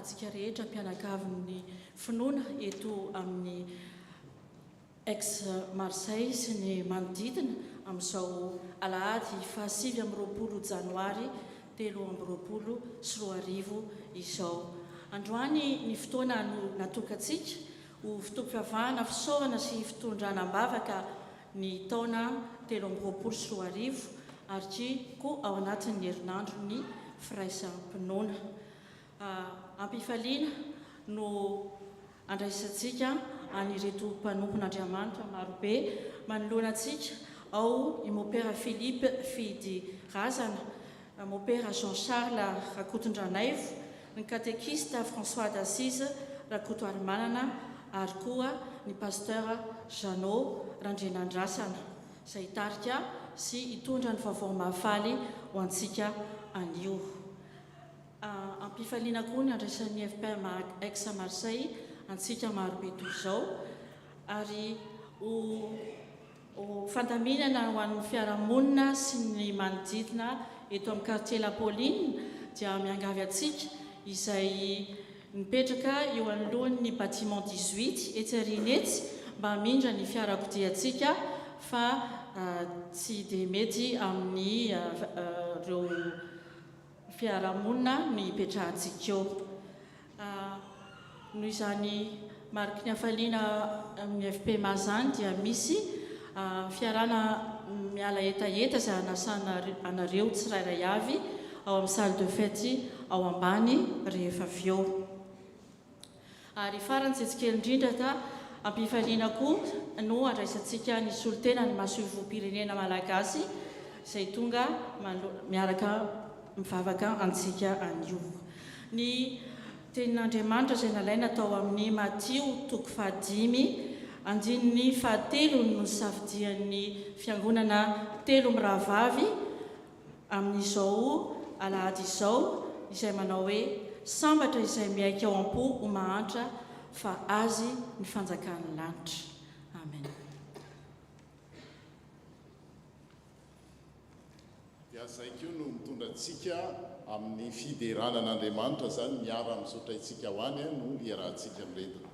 antsika rehetra mpianakavin'ny finoana eto amin'ny ex Marseille sy ny manodidina amin'izao alahady 7 janoary 2024 izao. Androany ny fotoana no natokantsika ho fotoam-pivavahana fisaorana sy fitondranam-bavaka ny taona 2024 ary koa ao anatin'ny herinandro ny firaisam-pinoana. Ampifaliana no andraisantsika anireto mpanompon'Andriamanitra marobe manoloana antsika ao i Mopera Philippe Fidy Razana, Mopera Jean-Charles Rakotondranaivo, ny katekista François d'Assise Rakoto Arimanana ary koa ny pasteur Jeannot Randrenandrasana izay tarika sy hitondra ny vaovao mahafaly ho antsika anio. Ampifaliana koa ny andraisan'ny FPM ex Marseille antsika marobe toy izao ary ho fandaminana ho an'ny fiarahamonina sy ny manodidina eto amin'ny quartier La Pauline dia miangavy antsika izay mipetraka eo anolohan'ny bâtiment 18 etsy aoriana etsy mba hamindra ny fiarakodia-ntsika fa tsy dia mety amin'ny ireo fiarahamonina ny hipetrahantsika eo. Noho izany mariky ny hafaliana amin'ny FP Mazany dia misy fiarana miala etaeta izay anasana anareo tsirairay avy ao amin'ny salle de fête ao ambany rehefa avy eo. Ary farany tsetsikery indrindra ta ampifaliana koa no andraisantsika ny solotena ny mahasovoam-pirenena malagasy izay tonga miaraka mivavaka antsika anio. Ny tenin'Andriamanitra izay nalaina tao amin'ny Matio 5:7 no nisafidian'ny fiangonana telo mirahavavy amin'izao alahady izao izay manao hoe sambatra izay miaika ao am-po ho mahantra fa azy ny fanjakan'ny lanitra. Amen. Dia zay koa no mitondra antsika amin'ny fideranan'Andriamanitra zany miara misaotra itsika ho any no iarahantsika amin'ireny.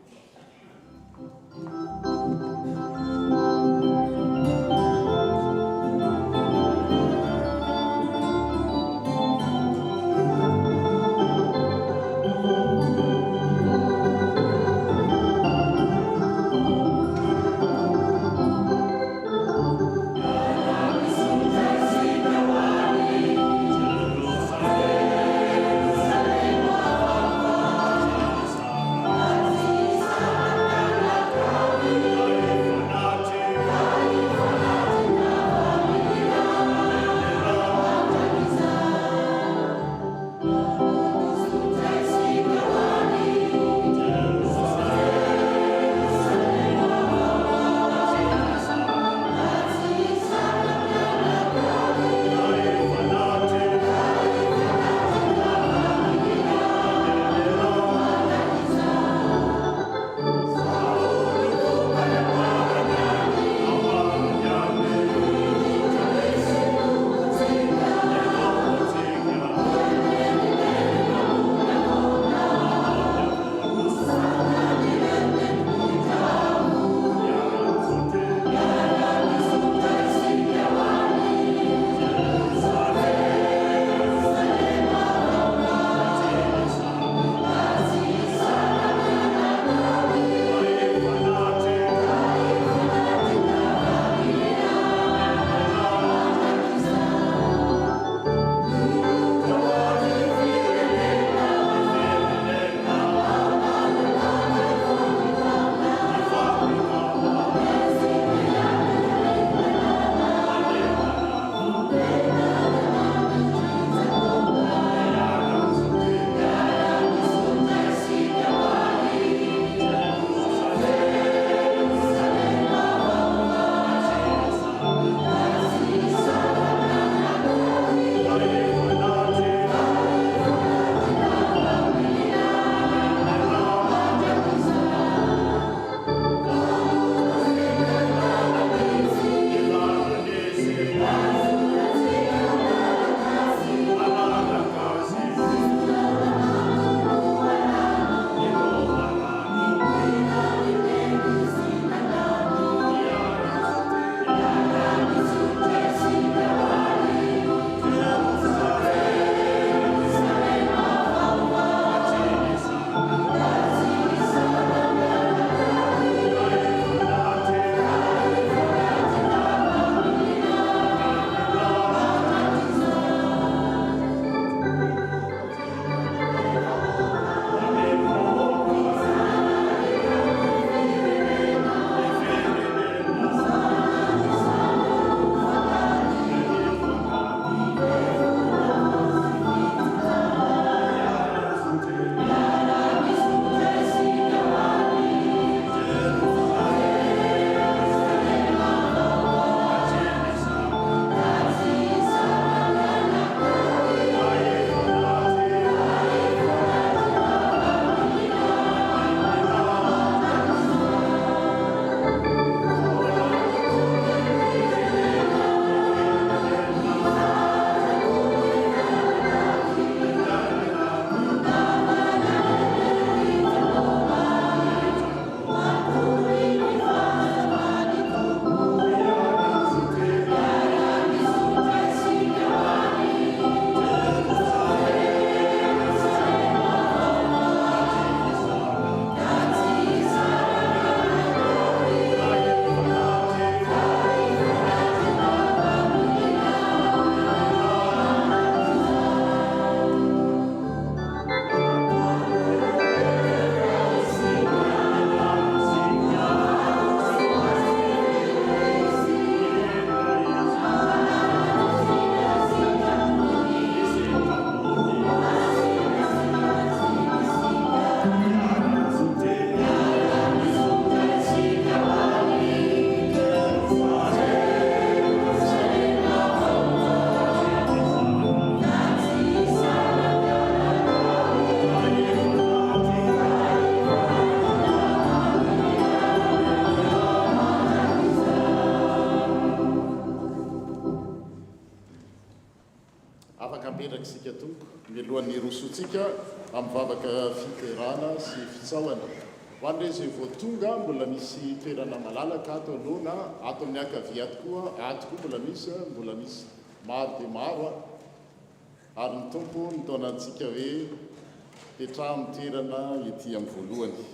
Amen. andraikisika tompo mialohan'ny rosotsika amin'ny vavaka fiterana sy fitsaoana hoandre zay voatonga mbola misy toerana malalaka ato aloha na ato amin'ny akavia tokoa ato koa mbola misy maro dia maro ary ny tompo nitaonantsika hoe petraha toerana ety amin'ny voalohany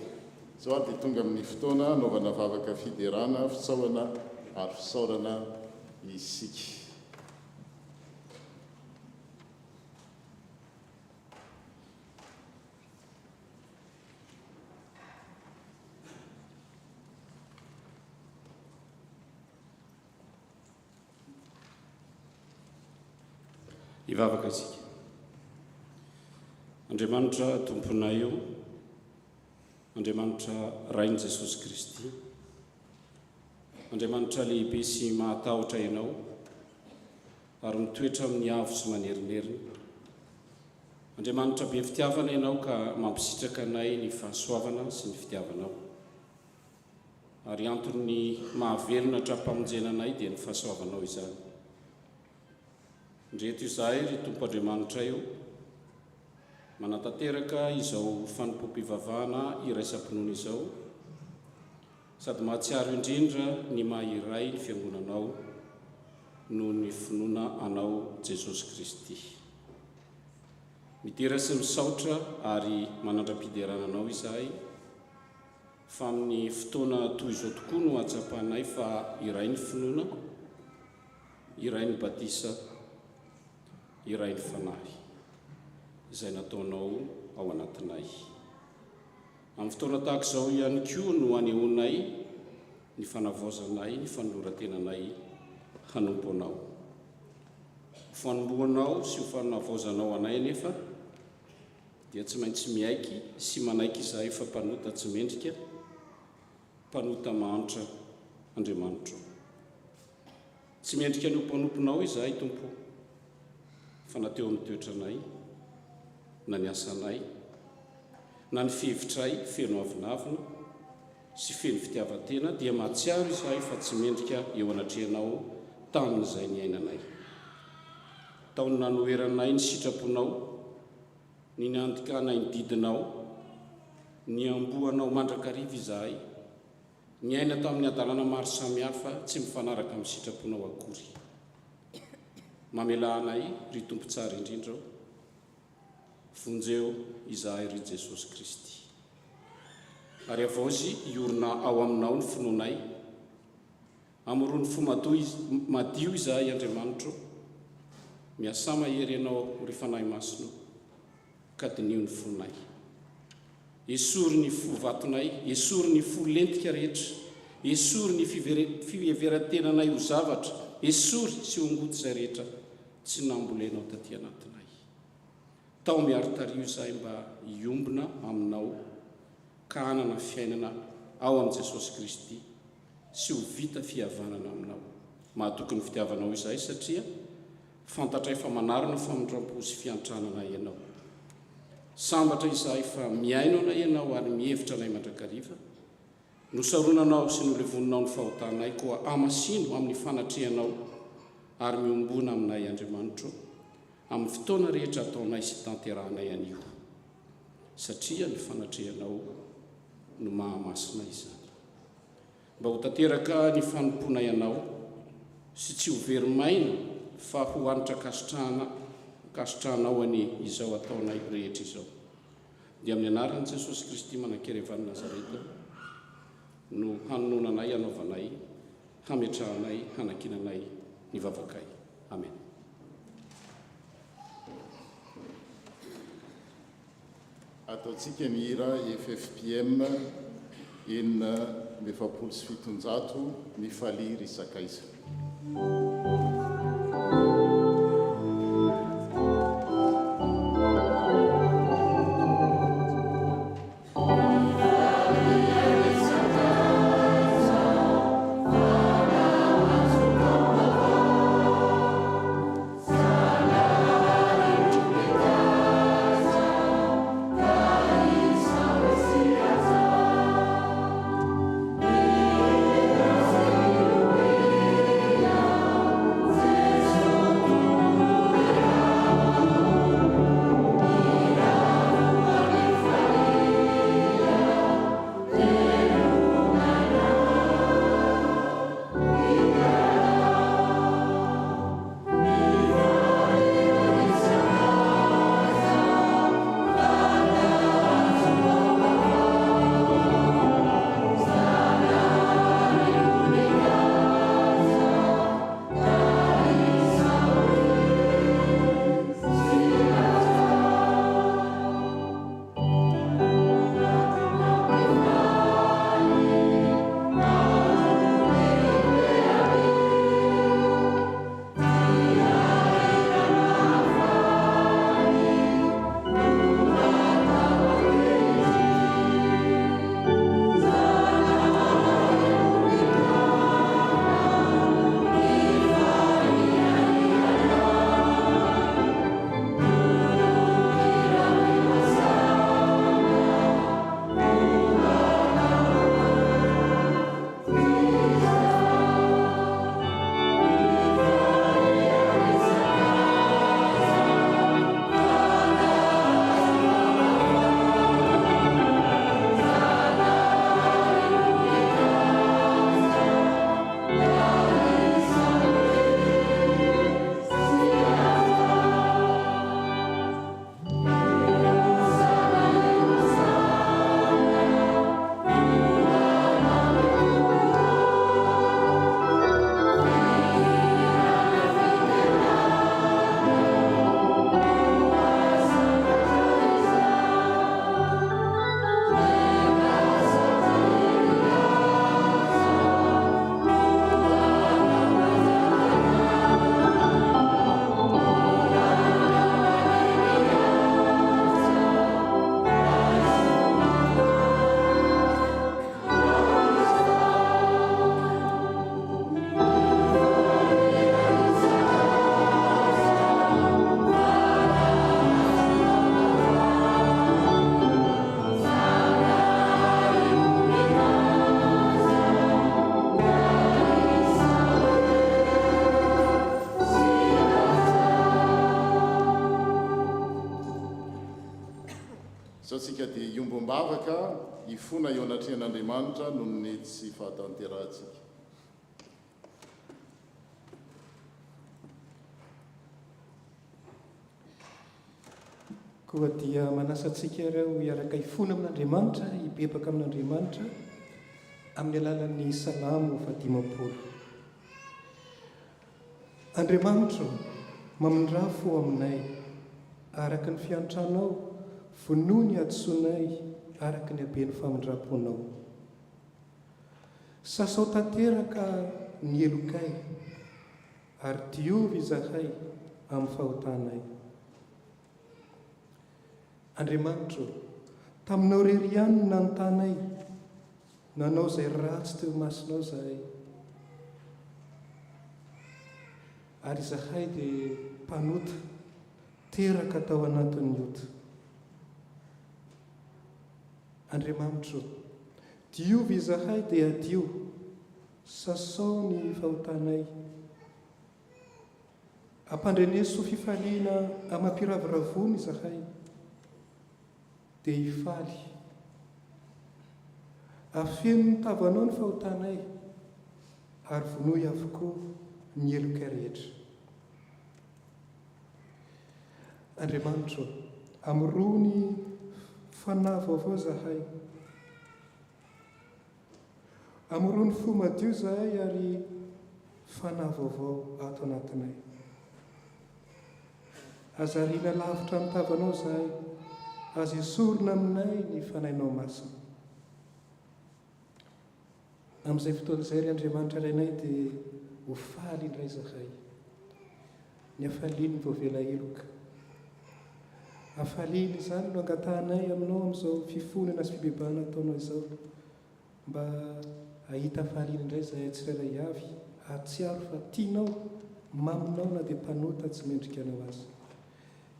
zao ary dia tonga amin'ny fotoana anaovana vavaka fiderana fitsaoana ary fisaorana isika. Ivavaka isika. Andriamanitra tomponay io, Andriamanitra rain' Jesosy Kristy, Andriamanitra lehibe sy mahatahotra ianao ary mitoetra amin'ny avo sy manerinerina. Andriamanitra be fitiavana ianao ka mampisitraka anay ny fahasoavana sy ny fitiavanao. Ary antony mahavelona trapamonjena anay dia ny fahasoavanao izany. Ndreto izahay ry Tompo Andriamanitra io manatanteraka izao fanompom-pivavahana iraisam-pinoana izao sady mahatsiaro indrindra ny maha-iray ny fiangonanao noho ny finoana anao Jesosy Kristy. Midera sy misaotra ary manandram-piderana anao izahay fa amin'ny fotoana toy izao tokoa no atsapanay fa iray ny finoana, iray ny batisa, iray ny fanahy izay nataonao ao anatinay. Amin'ny fotoana tahaka izao ihany koa no anehoanay ny fanavaozanay, ny fanoloran-tenanay hanompo anao. Fanomboanao sy ho fanavaozanao anay anefa dia tsy maintsy miaiky sy manaiky izahay fa mpanota tsy mendrika, mpanota mahantra Andriamanitra. Tsy mendrika nomponomponao izahay Tompo, fa nateo amin'ny toetranay, na ny asanay, na ny fihevitray feno avinavina sy feno fitiavan-tena dia mahatsiaro izahay fa tsy mendrika eo anatrehanao tamin'izay ny ainanay. Taony nanoheranay ny sitraponao, ny nandikanay ny didinao, ny amboanao mandrakariva izahay, ny aina tamin'ny adalana maro samihafa tsy mifanaraka amin'ny sitraponao akory. Mamelanay ry Tompo tsara indrindra vonjeo izahay ry Jesosy Kristy. Ary avozy iorina ao aminao ny finoanay, amoroa ny fo madio izahay Andriamanitra, miasa mahery ianao ry fanahy masino ka dinio ny fonay. Esory ny fo vatonay, esory ny fo lentika rehetra, esory ny fiheveran-tenanay ho zavatra, esory sy ongoty izay rehetra tsy nambolenao taty anatinay. Tao miaro tario izahay mba iombona aminao ka hanana fiainana ao amin'ny Jesosy Kristy sy ho vita fihavanana aminao. Mahatoky ny fitiavanao izahay satria fantatray fa manarina famindram-po sy fiantranana ianao. Sambatra izahay fa miaino anay ianao ary mihevitra anay mandrakariva. Nosaronanao sy nolevoninao ny fahotanay koa amasino amin'ny fanatrehanao ary miombona aminay Andriamanitra amin'ny fotoana rehetra ataonay sy tanterahanay anio. Satria ny fanatrehanao no mahamasina izany. Mba ho tanteraka ny fanomponay anao sy tsy ho verimaina fa ho anitra kasitrahanao any izao ataonay rehetra izao. Dia amin'ny anaran'i Jesosy Kristy manan-kerevany Nazareta no hanononanay, anaovanay, hametrahanay, hanakinanay ny vavakay. Amen. Ataontsika ny hira FFPM 1970 ny faliry Sakaiza. Yeah. atsika dia iombombavaka ifona eo anatrehan'Andriamanitra noho ny tsy fahatanterantsika. Koa dia manasa antsika ireo hiaraka ifona amin'Andriamanitra, hibebaka amin'Andriamanitra amin'ny alalan'ny salamo 50. Andriamanitra, mamindrafo aminay araka ny fiantranao, vonoa ny adisonay araka ny haben'ny famindraponao. Sasao tanteraka ny elokay ary diovy izahay amin'ny fahotanay. Andriamanitra, taminao rery ihany ny nanotanay, nanao izay ratsy teo masonao zahay. Ary izahay dia mpanota teraka tao anatin'ny ota. Andriamanitra, diovy izahay dia adio, sasao ny fahotanay. Ampandreneso fifaliana amampiraviravony izahay, dia hifaly. Afeno ny tavanao ny fahotanay, ary vonoy avokoa ny elokay rehetra. Andriamanitra, amrony fanahy vaovao zahay. Amrony fo madio zahay ary fanahy vaovao ato anatinay. Azariana lavitra ny tavanao zahay, azo esorina aminay ny fanahinao masina. Amin'izay fotoana izay ry Andriamanitra rainay dia ho faly indray zahay. Ny hafaliany voavela eloka. Hafaliany izany no angatahanay aminao amin'izao fifonana sy fibebahana ataonao izao, mba hahita hafaliany indray zahay tsirairay avy, ahatsiaro fa tianao, maminao na dia mpanota tsy mendrika anao azy.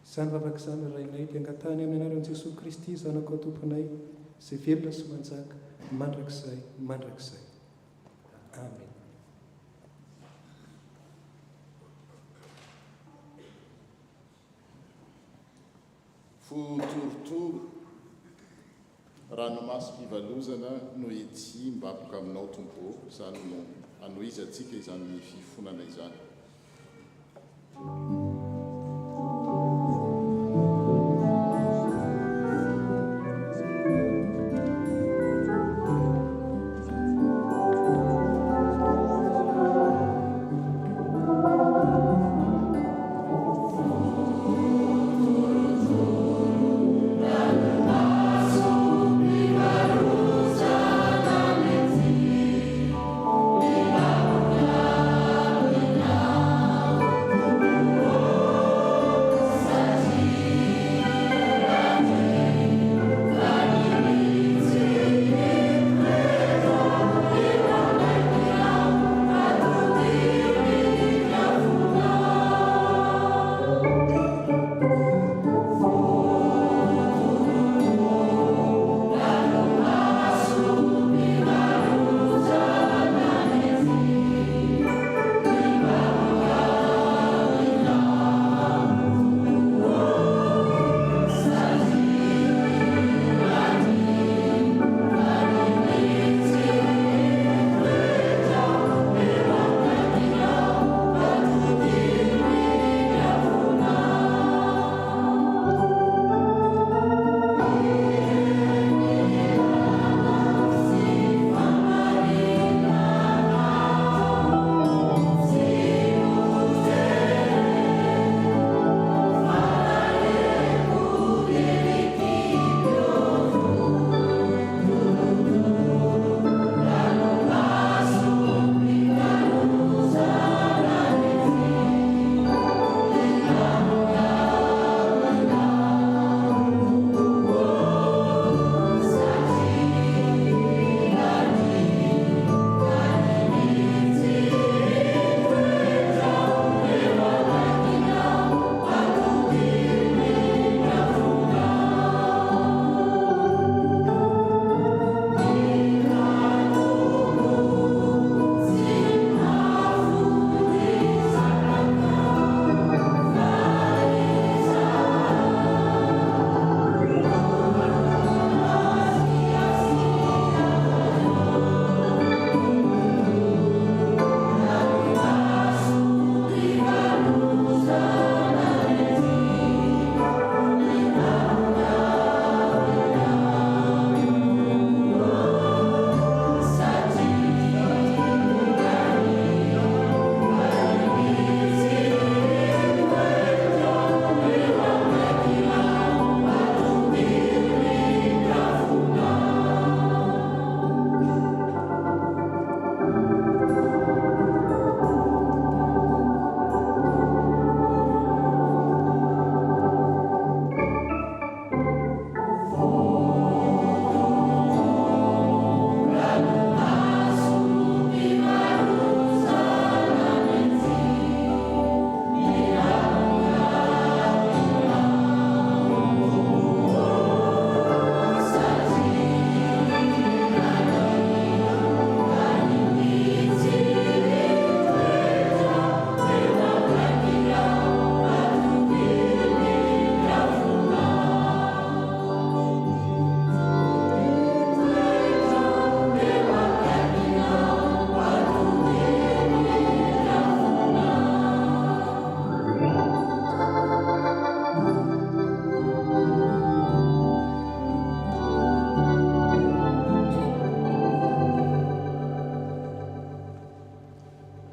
Izany vavaka izany rainay dia angatahany amin'ny anaran'i Jesosy Kristy, zanako Tomponay, izay velona sy manjaka mandrakizay, mandrakizay. Amen. Fotorotoro ranomasom-pivalozana no ety mbaboka aminao tompo, izany no anoizatsika izany fifonana izany. Oh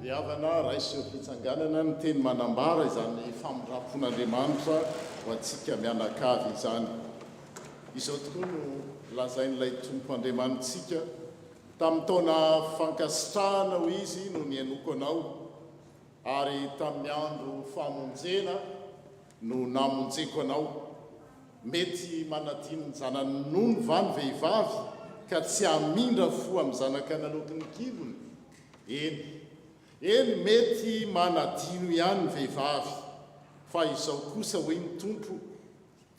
Viavana raiso fitsanganana ny teny manambara izany famondrapon'Andriamanitra ho antsika mianakavy izany. Izao tokoa no lazain'ilay tompo Andriamanitsika tamin'ny taona fankasitrahana ho izy no nianoko anao, ary tamin'ny andro famonjena no namonjeko anao. Mety manadino ny zanany nono va ny vehivavy ka tsy hamindra fo amin'ny zanaka nalokiny kibony? Eny mety manadino ihany ny vehivavy, fa izao kosa hoe ny tompo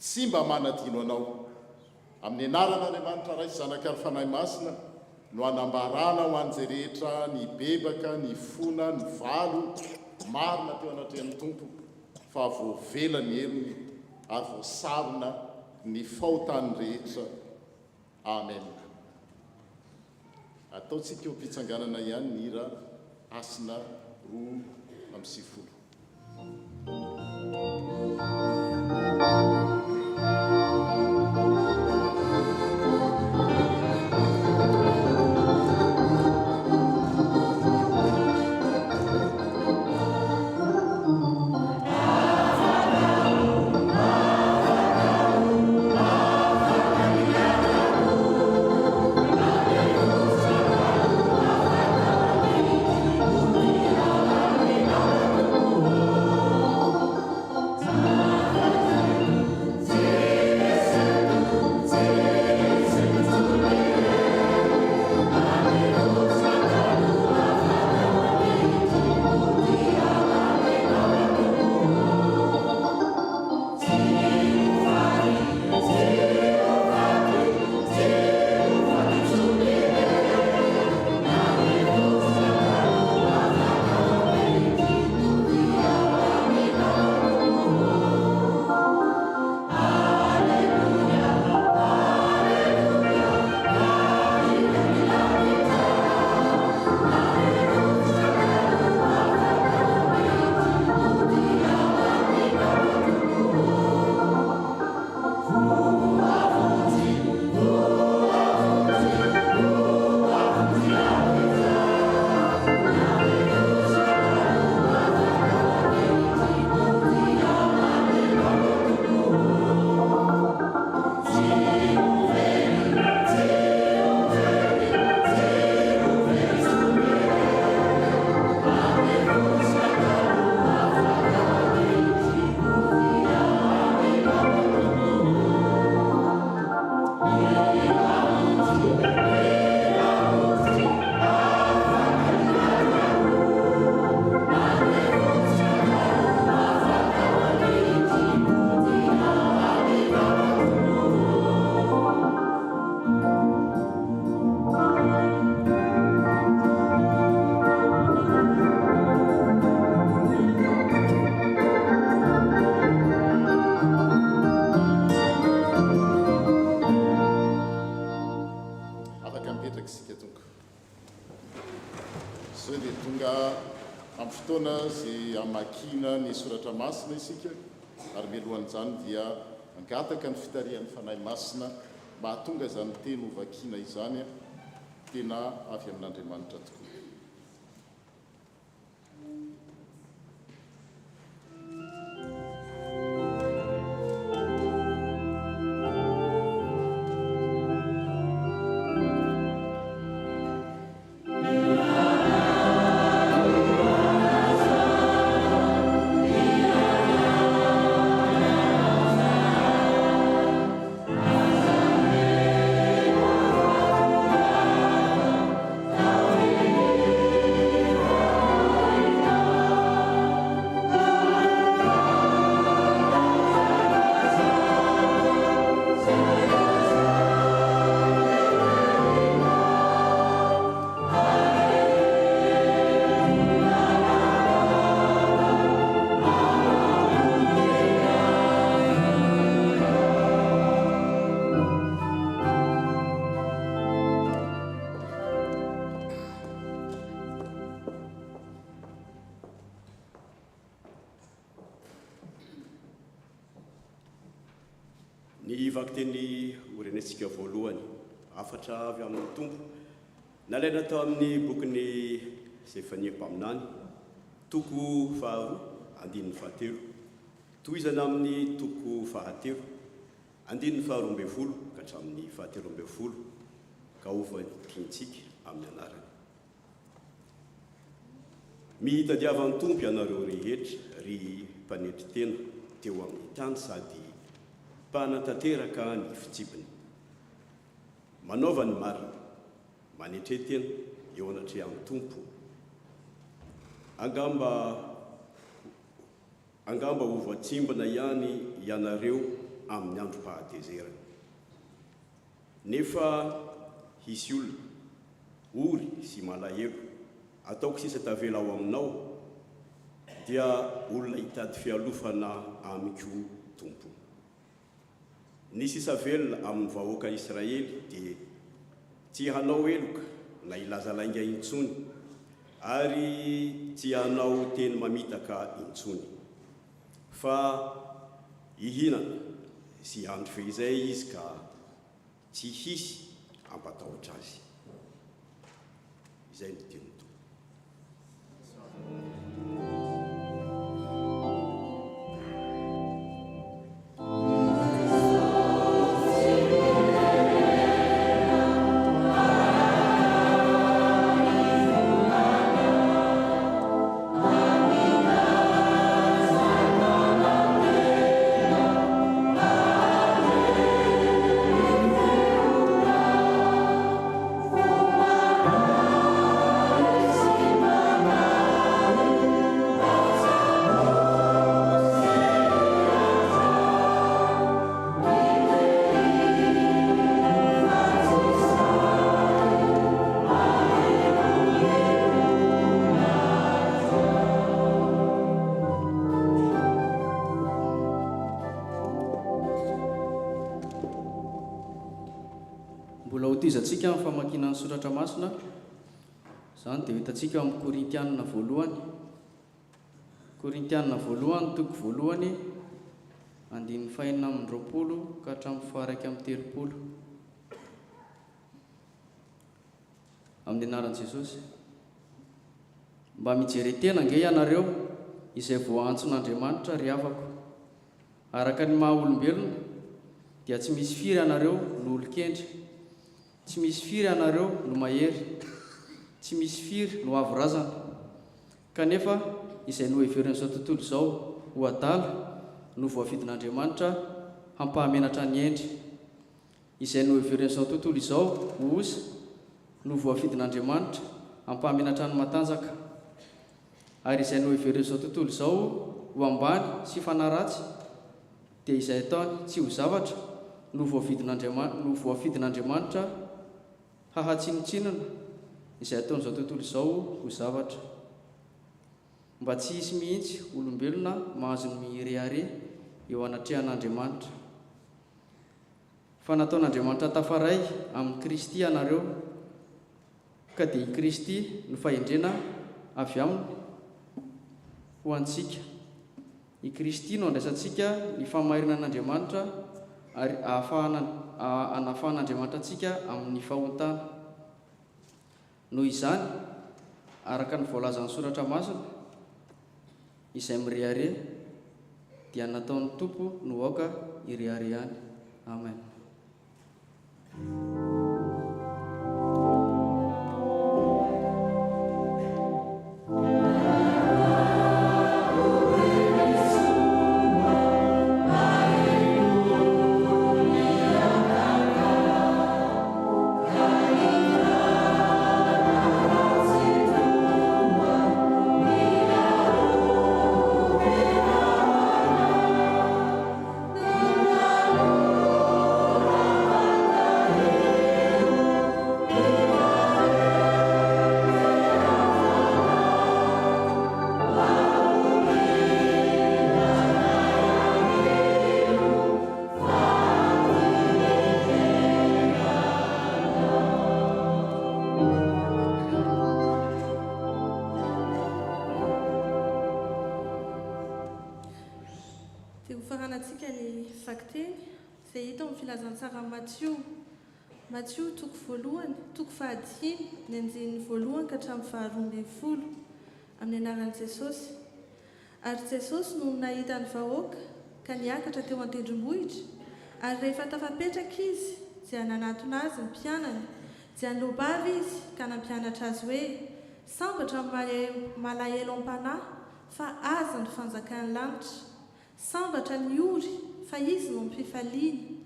tsy mba manadino anao. Amin'ny anarana Andriamanitra raisy zanaka ary fanahy masina no anambarana ho an'izay rehetra ny bebaka, ny fona, ny valo, marina teo anatrehan'ny tompo, fa voavela ny heriny ary voasarona ny fahotany rehetra. Amen. Ataontsika eo mpitsanganana ihany ny hira Asina 2:10. Soratra masina isika, ary mialohan'izany dia angataka ny fitarian'ny fanahy masina mba hahatonga izany teny hovakiana izany tena avy amin'Andriamanitra tokoa. Ny vaky-teny orenantsika voalohany afatra avy amin'ny tompo nalaina tao amin'ny bokyny izay faniako aminany toko faharoa andininy fahatelo toizana amin'ny toko fahatelo andininy faharoa ambin'ny folo ka hatramin'ny fahatelo ambin'ny folo ka ovatiantsika amin'ny anarany. Mitadiavan'ny tompo ianareo rehetra ry mpanetry tena teo amin'ny tany sady mpanatanteraka ny fitsipiny. Manaova ny marina, manetre tena eo anatrehan'ny tompo. Angamba ho voatsimbana ihany ianareo amin'ny andro fahatezerana. Nefa hisy olona, ory sy malahelo, ataoko sisa tavela ao aminao, dia olona hitady fialofana amiko tompo. Ny sisa velona amin'ny vahoaka Israely dia tsy hanao eloka na ilazalainga intsony, ary tsy hanao teny mamitaka intsony, fa ihinana sy andro fehizay izy ka tsy hisy ampatahotra azy. Izay no teny tompo. Mbola hotizatsika amin'ny famakiana ny soratra masina, izany dia hitantsika amin'ny Korintianina voalohany. Korintianina voalohany, toko voalohany, andininy fahaenina amby roapolo ka hatramin'ny faharaiky amby telopolo. Amin'ny anaran'i Jesosy. Mba mijery tena ange ianareo izay voahantson'Andriamanitra ry havako. Araka ny maha olombelona dia tsy misy firy ianareo no olon-kendry, tsy misy firy ianareo no mahery, tsy misy firy no avo razana. Kanefa izay noheverin'izao tontolo izao ho adala no voafidin'Andriamanitra hampahamenatra ny endry. Izay noheverin'izao tontolo izao ho osa no voafidin'Andriamanitra hampahamenatra ny matanjaka. Ary izay noheverin'izao tontolo izao ho ambany sy fanaratsy dia izay ataony tsy ho zavatra no voafidin'Andriamanitra hahatsinotsinona izay ataon'izao tontolo izao ho zavatra, mba tsy hisy mihitsy olombelona mahazo ny mihirehare eo anatrehan'Andriamanitra. Fa nataon'Andriamanitra tafaray amin'ny Kristy ianareo, ka dia i Kristy no fahendrena avy aminy ho antsika. I Kristy no andraisantsika ny famairina an'Andriamanitra ary anafahan'Andriamanitra antsika amin'ny fahontana. Noho izany, araka ny voalazan'ny soratra masina izay mirehare, dia nataon'ny tompo no aoka irehare any. Amen. Dia ho faranatsika ny vakteny izay hita amin'ny filazantsara Matthieu Matteo toko voalohany toko fahadimy ny andinin'ny voalohany ka hatramin'ny faharoa-mbin'ny-folo amin'ny anaran'i Jesosy. Ary Jesosy no nahita ny vahoaka ka niakatra teo an-tendrombohitra, ary rehefa tafapetraka izy dia nanatona azy ny mpianany, dia nilobavy izy ka nampianatra azy hoe sambatra malahelo am-panahy fa aza ny fanjakan'ny lanitra, sambatra ny ory fa izy no mififaliana,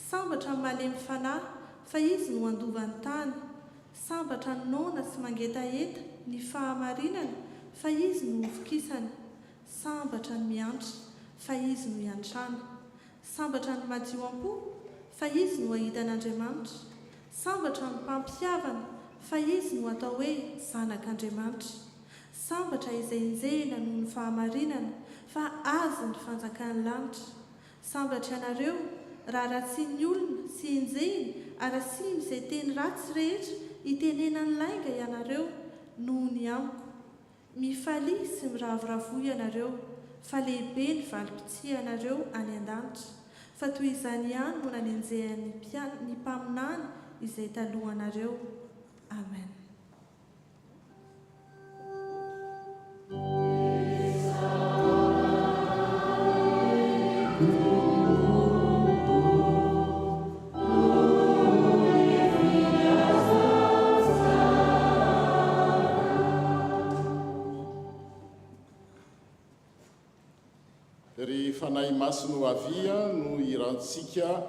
sambatra ny malemy fanahy fa izy no andovan'ny tany, sambatra ny nona sy mangetaeta ny fahamarinana fa izy no ofokisana, sambatra ny miantra fa izy no iantrana, sambatra ny madio am-po fa izy no ahita an'Andriamanitra, sambatra ny mpampiavana fa izy no atao hoe zanak'Andriamanitra, sambatra izay injehina noho ny fahamarinana fa aza ny fanjakan'ny lanitra, sambatra ianareo raha ratsian'ny olona sy injehina ary asiany izay teny ratsy rehetra itenenany lainga ianareo noho ny amiko. Mifalia sy miravoravo ianareo fa lehibe ny valim-potsihy ianareo any an-danitra, fa toy izany ihany no nanenjehan'ny mpaminany izay talohanareo. Amen. Ry fanahy masino avia no irantsika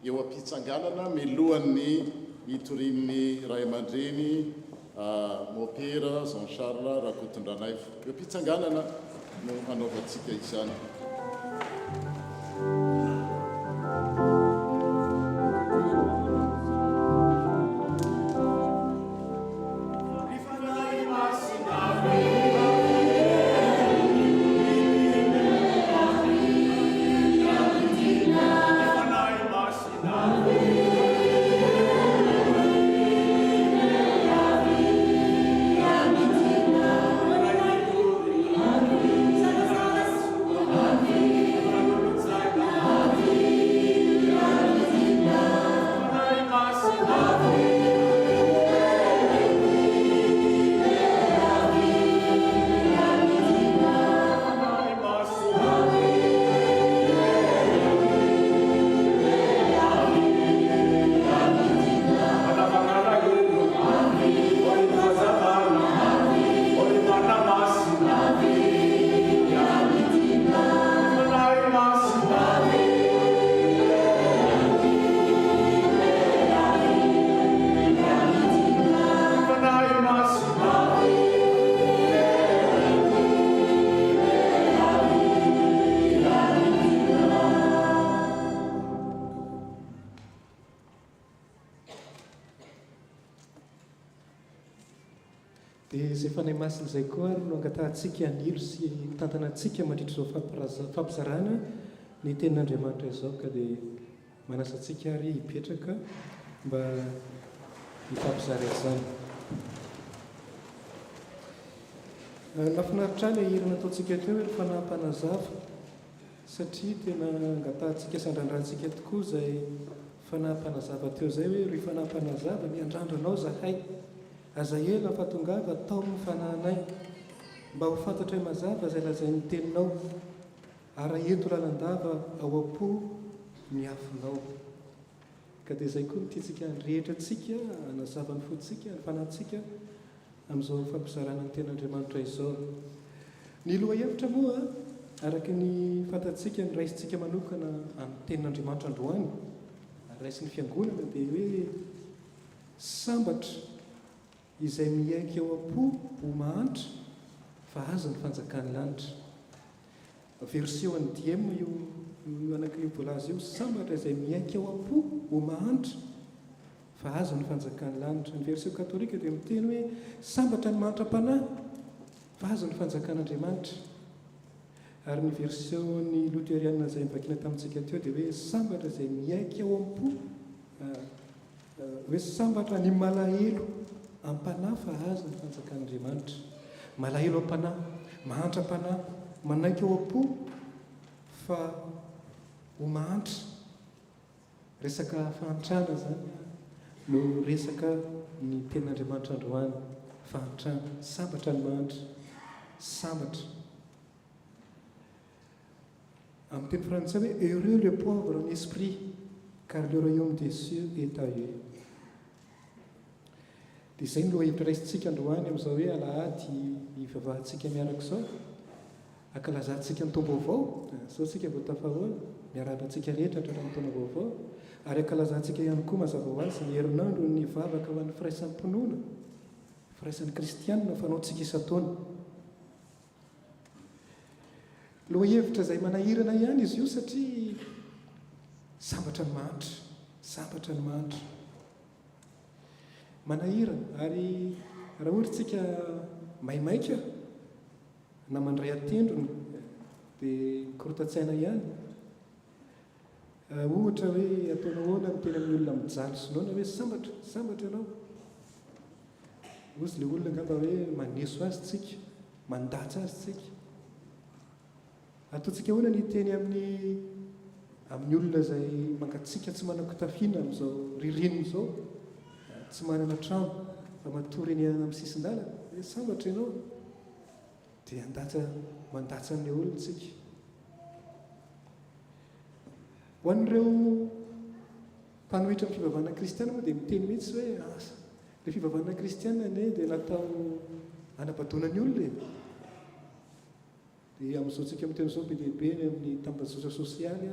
eo am-pitsanganana milohan'ny hitorin'ny ray aman-dreny Mopera Jean Charles Rakotondranaivo. Eo am-pitsanganana no hanaovantsika izany. Dia izay fanahy masina izay koa ary no angatahantsika anilo sy tantanantsika mandritra izao fampizarana ny tenin'Andriamanitra izao, ka dia manasa antsika ary hipetraka mba hifampizara izany. Mahafinaritra ny hirana ataontsika teo hoe fanaham-panazava, satria tena angatahantsika sandrandransika tokoa izay fanaham-panazava teo izay hoe ry fanaham-panazava miandrandranao zahay, aza ela fa tongava atao ny fanahinay mba ho fantatra hoe mazava izay lazain'ny teninao, ary ento lalandava ao am-po miafinao. Ka dia izay koa no tiantsika andrehetra antsika hanazava ny fontsika, ny fanahintsika amin'izao fampizarana ny ten'Andriamanitra izao. Ny loha hevitra moa araka ny fantatsika ny raisintsika manokana amin'ny tenin'Andriamanitra androany, ary raisin'ny fiangonana dia hoe sambatra izay miaika eo am-po ho mahantra fa aza ny fanjakan'ny lanitra. Version ny DM io anankiray voalaza io, sambatra izay miaika eo am-po ho mahantra fa aza ny fanjakan'ny lanitra. Ny version katolika dia miteny hoe sambatra ny mahantram-panahy fa aza ny fanjakan'Andriamanitra. Ary ny version ny luteriana izay mivakina tamintsika teo dia hoe sambatra izay miaika eo am-po, hoe sambatra ny malahelo am-panahy fa aza ny fanjakan'Andriamanitra. Malahelo am-panahy, mahantra-panahy, manaiky eo am-po fa ho mahantra. Resaka fahantrana zany, no resaka ny ten'andriamanitra androany fahantrana sambatra ny manitra sambatra amin'ny teny frantsay hoe heureux le pauvre en esprit car le royaume des cieux est à eux. Dia izay no lohahevitra raisintsika androany amin'izao hoe alahady hivavahantsika miaraka izao akalazantsika ny tombo vaovao sao tsika vao tafahoana miarana antsika rehetra hatratramin'ny taona vaovao ary akalazantsika ihany koa mazava ho azy ny herinandro ny vavaka ho an'ny firaisan'ny mpinoana firaisan'ny kristianina fanaontsika isan-taona. Lohahevitra izay manahirana ihany izy io satria sambatra ny manitra sambatra ny manitra manahirana ary raha ohatra tsika maimaika na mandray atendrony dia korotatsaina ihany ohatra hoe ataonao hoana ny tena amin'ny olona mijaly sinoana hoe sambatra ianao ozy le olona ngamba hoe maneso azy tsika mandatsy azy tsika ataontsika hoana ny teny amin'ny olona izay mangatsika tsy manako tafiana amin'izao ririnina izao tsy manana trano fa matory eny amin'ny sisin-dalana hoe sambatra ianao dia mandatsa amin'ny olona tsika. Ho an'ireo mpanohitra amin'ny fivavahana kristiana moa dia miteny mihitsy hoe le fivavahana kristiana ane dia natao anabadona ny olona dia amin'izao tsika miteny izao be lehibe ny amin'ny tambazotra sosialy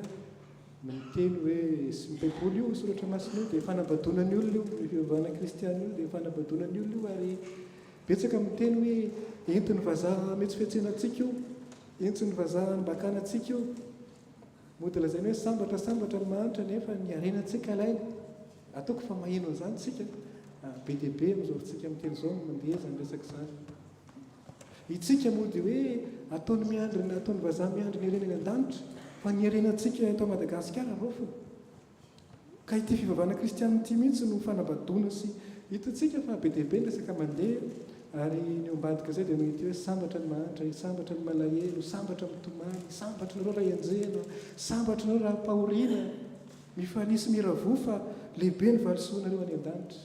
miteny hoe sy mipaiboly io soratra masina io dia fanabadona ny olona io ny fivavahana kristiana io dia fanabadona ny olona io ary betsaka miteny hoe entin'ny vazaha metsifetsena antsika io entin'ny vazaha nybakana antsika io mody lazainy hoe sambatra ny mahanitra nefa ny arenantsika alaina ataoko fa maheno an'izany tsika be dehibe amin'izao tsika miteny izao mandeha zany resaka izany itsika mody hoe ataony miandrina ataony vazaha miandry ny arenany an-danitra fa ny arenantsika eto Madagasikara rofona ka ity fivavahana kristianina ity mihitsy no fanabadona sy hitantsika fa be dehibe ny resaka mandeha ary ny ambadika izay dia mety hoe sambatra ny mahanitra sambatra ny malahelo sambatra mitomany sambatra nareo raha enjehana sambatra nareo raha pahoriana mifanisy miravo fa lehibe ny valisoanareo any an-danitra.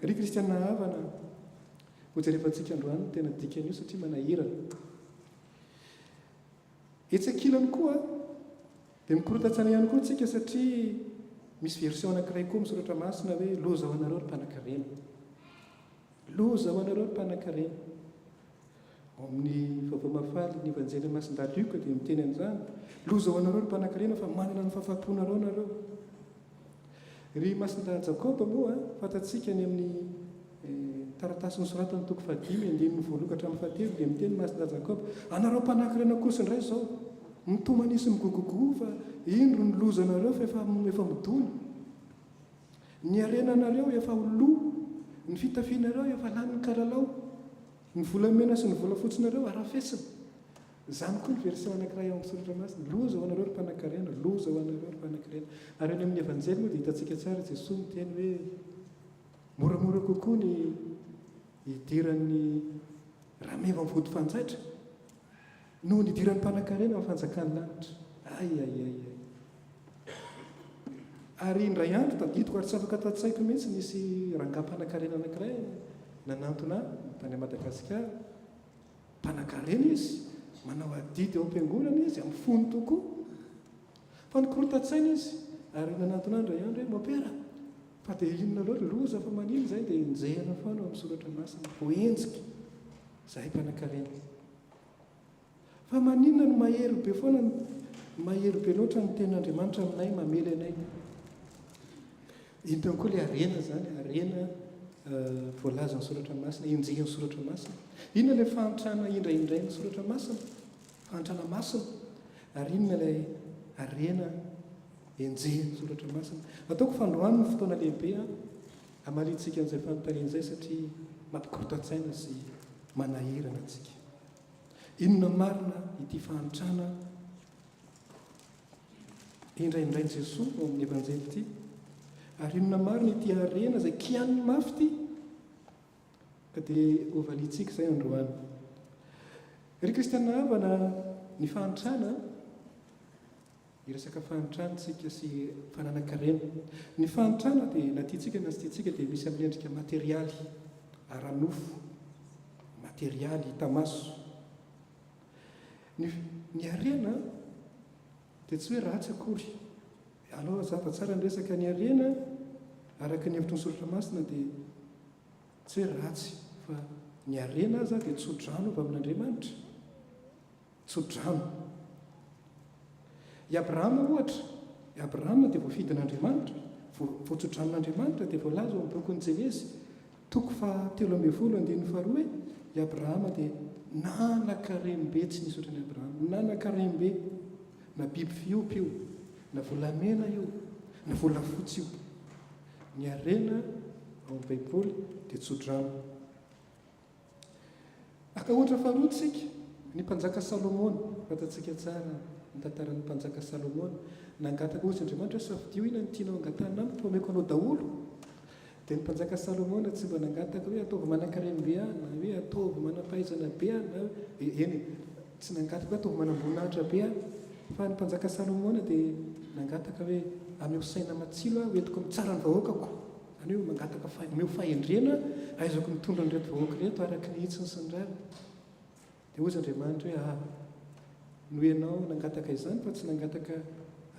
Ry kristianina havana ho jerefantsika androany tena dikan'io satria manahirana etsakilany koa dia mikorotantsana ihany koa tsika satria misy version anankiray koa misoratra masina hoe loza ho anareo ry mpanan-karena loza ho anareo ry mpanan-karena amin'ny vaovao mafaly ny evanjely masin-daluka dia miteny an'izany loza ho anareo ry mpanan-karena fa manana ny fahafaponareo nareo. Ry masin-da Jakoba moa fantatsika ny amin'ny taratasy nosoratany toko 5 andininy voalokatra amin'ny 7 dia miteny masin-da Jakoba anareo mpanan-karena kosa indray izao mitomanisy migogogo fa indro ny lozanareo fa efa midona ny arenanareo efa oloa ny fitafianareo efa lany ny kalalao ny volamena sy ny volafotsinareo arafesina izany koa ny version anankiray ao amin'ny soratra masina loza ho anareo ry mpanan-karena loza ho anareo ry mpanan-karena ary any amin'ny evanjely moa dia hitantsika tsara Jesosy miteny hoe moramora kokoa ny hidiran'ny rameva mivody fanjaitra noho ny hidiran'ny mpanan-karena amin'ny fanjakany lanitra ary indray andro tadidiko ary tsy afaka tatsaiko mihitsy nisy rangam-panan-karena anankiray nanantona tany Madagasikara mpanan-karena izy manao adidy ao am-piangonana izy amin'ny fony tokoa fa nikorotatsaina izy ary nanantona indray andro hoe mopera fa dia inona loatra loza fa manino izay dia njehana foana amin'ny soratra masina voenjika zahay mpanan-karena fa maninona no mahery be foana mahery be loatra ny ten'Andriamanitra aminay mamely anay indreo koa ilay arena zany arena voalaza ny soratra masina enjehy ny soratra masina inona ilay fahantrana indraindray ny soratra masina fahantrana masina ary inona ilay arena enjehy ny soratra masina ataoko fandroany ny fotoana lehibe amalitsika an'izay fanontaniana izay satria mampikorotatsaina sy manahirana antsika. Inona marina ity fahantrana indraindray Jesosy ao amin'ny evanjely ity ary inona marina ity arena izay kian'ny mafy ity ka dia ovalitsika izay androany. Ry kristianina havana ny fahantrana iresaka fanitranotsika sy fananakarena. Ny fanitrana dia na tiatsika na sy tiatsika dia misy amin'ny endrika materialy, aranofo, materialy hitamaso. Ny arena dia tsy hoe ratsy akory. Aloha zava tsara ny resaka ny arena araka ny hevitry ny soratra masina dia tsy hoe ratsy, fa ny arena aza dia tsodrano avy amin'Andriamanitra, tsodrano. I Abrahama ohatra, i Abrahama dia voafidin'Andriamanitra, voatsodranon'Andriamanitra dia voalaza ao amin'ny bokin'ny Jenesy 13:12 hoe i Abrahama dia nanan-karembe, tsy nisy ohatran'ny Abrahama, nanan-karembe, na biby fiompy io, na volamena io, na volafotsy io. Ny arena ao amin'ny Baiboly dia tsodrano. Aka ohatra faharotsika ny mpanjaka Salomona, fantatsika tsara ny tantaran'ny mpanjaka Salomona. Nangataka ohatsy Andriamanitra hoe safidio ina ny tianao angatana amiko, omeko anao daholo. Dia ny mpanjaka Salomona tsy mba nangataka hoe ataovy manan-karembe ahy, na hoe ataovy manam-pahaizana be ahy, na eny tsy nangataka hoe ataovy manam-boninahitra be ahy, fa ny mpanjaka Salomona dia nangataka hoe ameo saina matsilo aho entiko mitsara ny vahoakako. Zany hoe mangataka omeo fahendrena aizako mitondra nyreto vahoaka reto araky ny hitsiny sy ny rary. Dia ozy Andriamanitra hoe no ianao nangataka izany fa tsy nangataka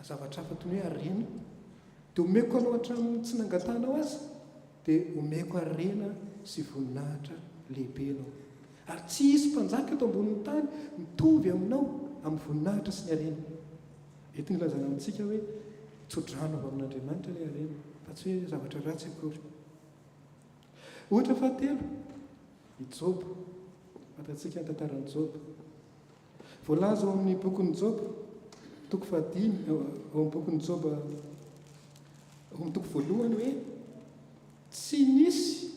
zavatra hafa toy ny hoe arena, dia omeko anao hatramin'ny tsy nangatanao azy, dia omeko arena sy voninahitra lehibe anao. Ary tsy hisy mpanjaka eto ambonin'ny tany mitovy aminao amin'ny voninahitra sy ny arena. Ety ny lazana amintsika hoe tsodrano avy amin'Andriamanitra ilay arena, fa tsy hoe zavatra ratsy akory. Ohatra fahatelo, i Job, fantatsika ny tantaran'i Job. Voalaza ao amin'ny bokin'ny Job 5, ao amin'ny bokin'ny Job ao amin'ny toko voalohany hoe tsy nisy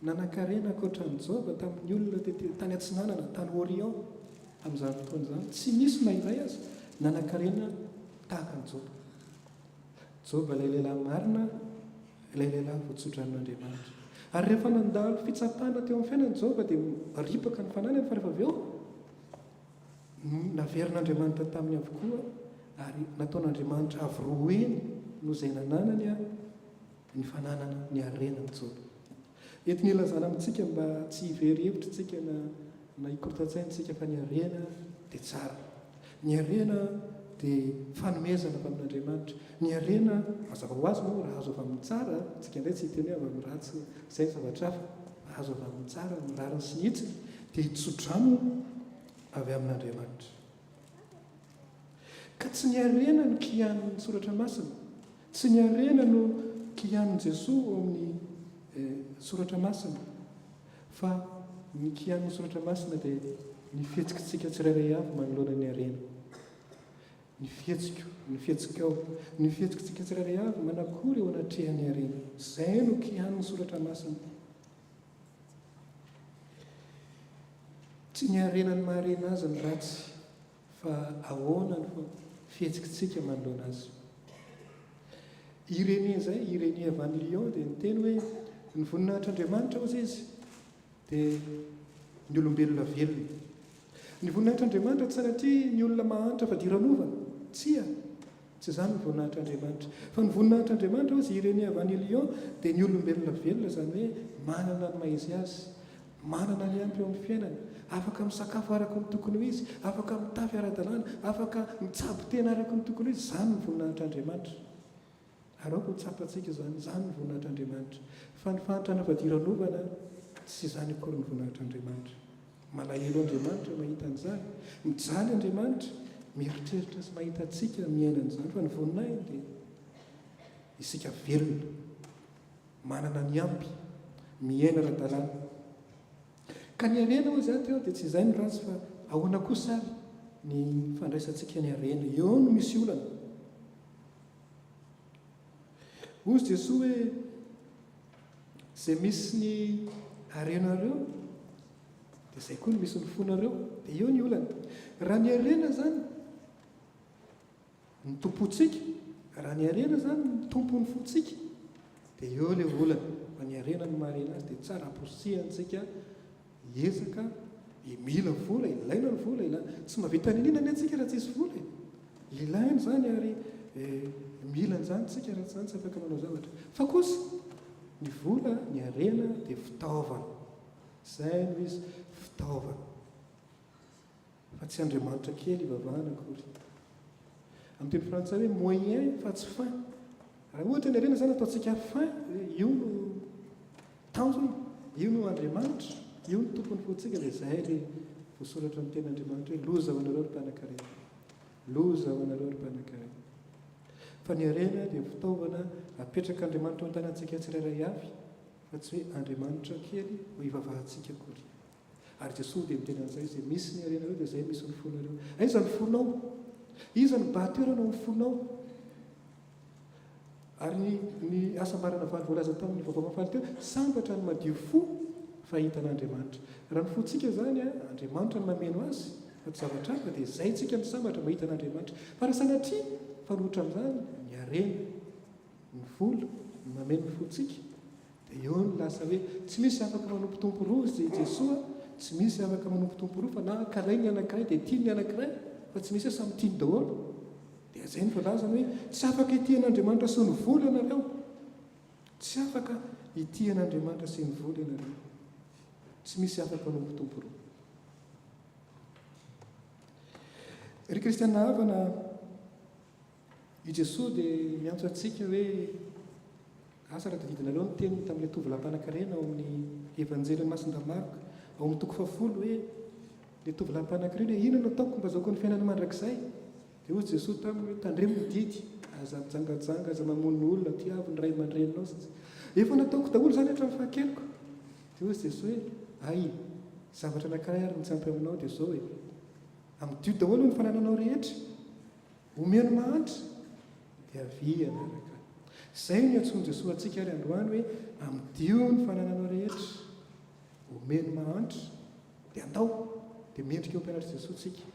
nanan-karena ankoatran'i Job tamin'ny olona tany Atsinanana, tany Orion, amin'izany fotoana izany. Tsy nisy na iray azy nanan-karena tahaka ny Job. Job ilay lehilahy marina, ilay lehilahy voatsodran'Andriamanitra. Ary rehefa nandalo fitsapana teo amin'ny fiainan'i Job dia ripaka ny fananany, fa rehefa avy eo naverin'Andriamanitra taminy avokoa, ary nataon'Andriamanitra avroeny no izay nananany ny fananana ny arenan'i Job. Ety ny ilazana amintsika mba tsy hivery hevitra tsika na hikorontatsaintsika fa ny arena dia tsara. Ny arena dia fanomezana avy amin'Andriamanitra. Ny arena mazava ho azy moa raha azo avy amin'ny tsara, tsika indray tsy hiteny avy amin'ny ratsy izay ny zavatra hafa, raha azo avy amin'ny tsara, ny rariny sy ny hitsiny dia hitsodrano avy amin'Andriamanitra. Ka tsy ny arena no kian'ny soratra masina, tsy ny arena no kian'i Jesosy ao amin'ny soratra masina, fa ny kian'ny soratra masina dia ny fihetsikitsika tsirairay avy manoloana ny arena. Ny fihetsika tsirairay avy manakory eo anatrehan'ny arena. Izay no kian'ny soratra masina. Tsy ny arena ny maharena azy ny ratsy, fa ahoana no fihetsikitsika manoloana azy. Irénée zay, Irénée avy any Lyon dia niteny hoe ny voninahitr'Andriamanitra ozy izy dia ny olombelona velona. Ny voninahitr'Andriamanitra tsy sanatria ny olona mahantra fa diranovana, tsy izany ny voninahitr'Andriamanitra. Fa ny voninahitr'Andriamanitra ozy Irénée avy any Lyon dia ny olombelona velona, izany hoe manana ny maizy azy, manana ny ampy eo amin'ny fiainana, afaka misakafo araka ny tokony ho izy, afaka mitafy ara-dalàna, afaka mitsabo tena araka ny tokony ho izy. Izany ny voninahitr'Andriamanitra. Araoko mitsapantsika izany ny voninahitr'Andriamanitra. Fa ny fahantrana fadiranovana tsy izany akory ny voninahitr'Andriamanitra. Malahelo Andriamanitra mahita an'izany, mijaly Andriamanitra mieritreritra sy mahita antsika miaina an'izany. Fa ny voninahiny dia isika velona, manana ny ampy, miaina ara-dalàna. Ka ny arena moa izany teo dia tsy izay ny ratsy, fa ahoana kosa ary ny fandraisantsika ny arena. Eo no misy olana. Ozy Jesosy hoe izay misy ny arenareo dia izay koa no misy ny fonareo, dia eo ny olana. Raha ny arena zany ny tompontsika, raha ny arena zany ny tompon'ny fontsika, dia eo ilay olana. Fa ny arena no maharena azy dia tsara amposihantsika hiezaka, mila vola, ilaina ny vola, tsy mahavita ninina ny antsika raha tsisy vola. ilainy zany ary milany zany tsika raha zany tsy afaka manao zavatra fa kosa ny vola ny arena dia fitaovana zay no izy fitaovana fa tsy andriamanitra kely ivavahana akory amin'ny teny frantsay hoe moyen fa tsy fin raha ohatra ny arena zany ataontsika fin io no tanjony io no andriamanitra io no tompony fotsika dia zay le voasoratra amin'ny ten'andriamanitra hoe loza ho anareo ry mpanan-karena loza ho anareo ry mpanan-karena fa ny arena dia fitaovana apetraka andriamanitra ao an-tanantsika tsirairay avy fa tsy hoe andriamanitra kely ho ivavahantsika akory ary jesosy dia miteny an'izay izay misy ny arenareo dia zay misy ny fonareo aiza ny fonao iza ny bateurana ny fonao ary ny asambarana valy voalaza tamin'ny vaovao mafaly teo sambatra ny madio fo fahitan'andriamanitra raha ny fontsika zany a andriamanitra ny mameno azy fa tsy zavatra hafa dia zay tsika ny sambatra mahita an'andriamanitra fa raha sanatria fanohitra amin'izany ny arena ny vola ny mameno ny fontsika dia eo ny lasa hoe tsy misy afaka manompo tompo roa zay jesosy tsy misy afaka manompo tompo roa fa na kalay ny anankiray dia tia ny anankiray fa tsy misy hoe samy tiany daholo dia zay ny voalazany hoe tsy afaka itian'andriamanitra sy ny vola ianareo tsy afaka itian'andriamanitra sy ny vola ianareo tsy misy afaka manompo tompo roa ry kristiana havana i jesosy dia miantso antsika hoe asa raha tadidinareo ny teny tamin'ilay tovolahy-mpanan-karena ao amin'ny evanjeliny masin-damarika ao amin'ny toko 7 hoe le tovolahy-mpanan-karena hoe inona no ataoko mba zaoko ny fiainana mandrakizay dia hoy jesosy taminy hoe tandremo ny didy aza mijangajanga aza mamono olona ty avy ny ray aman-drenonao efa nataoko daholo zany hatramin'ny fahakeloko dia hoy jesosy hoe ay zavatra anankiray ary mitsampy aminao dia zao hoe amin'ny dio daholo ny fanananao rehetra omeno mahantra dia avy anaraka zay ny antsony jesosy atsika ary androany hoe amin'ny dio ny fanananao rehetra omeno mahantra dia andao dia mendrika eo ampianatra jesosy tsika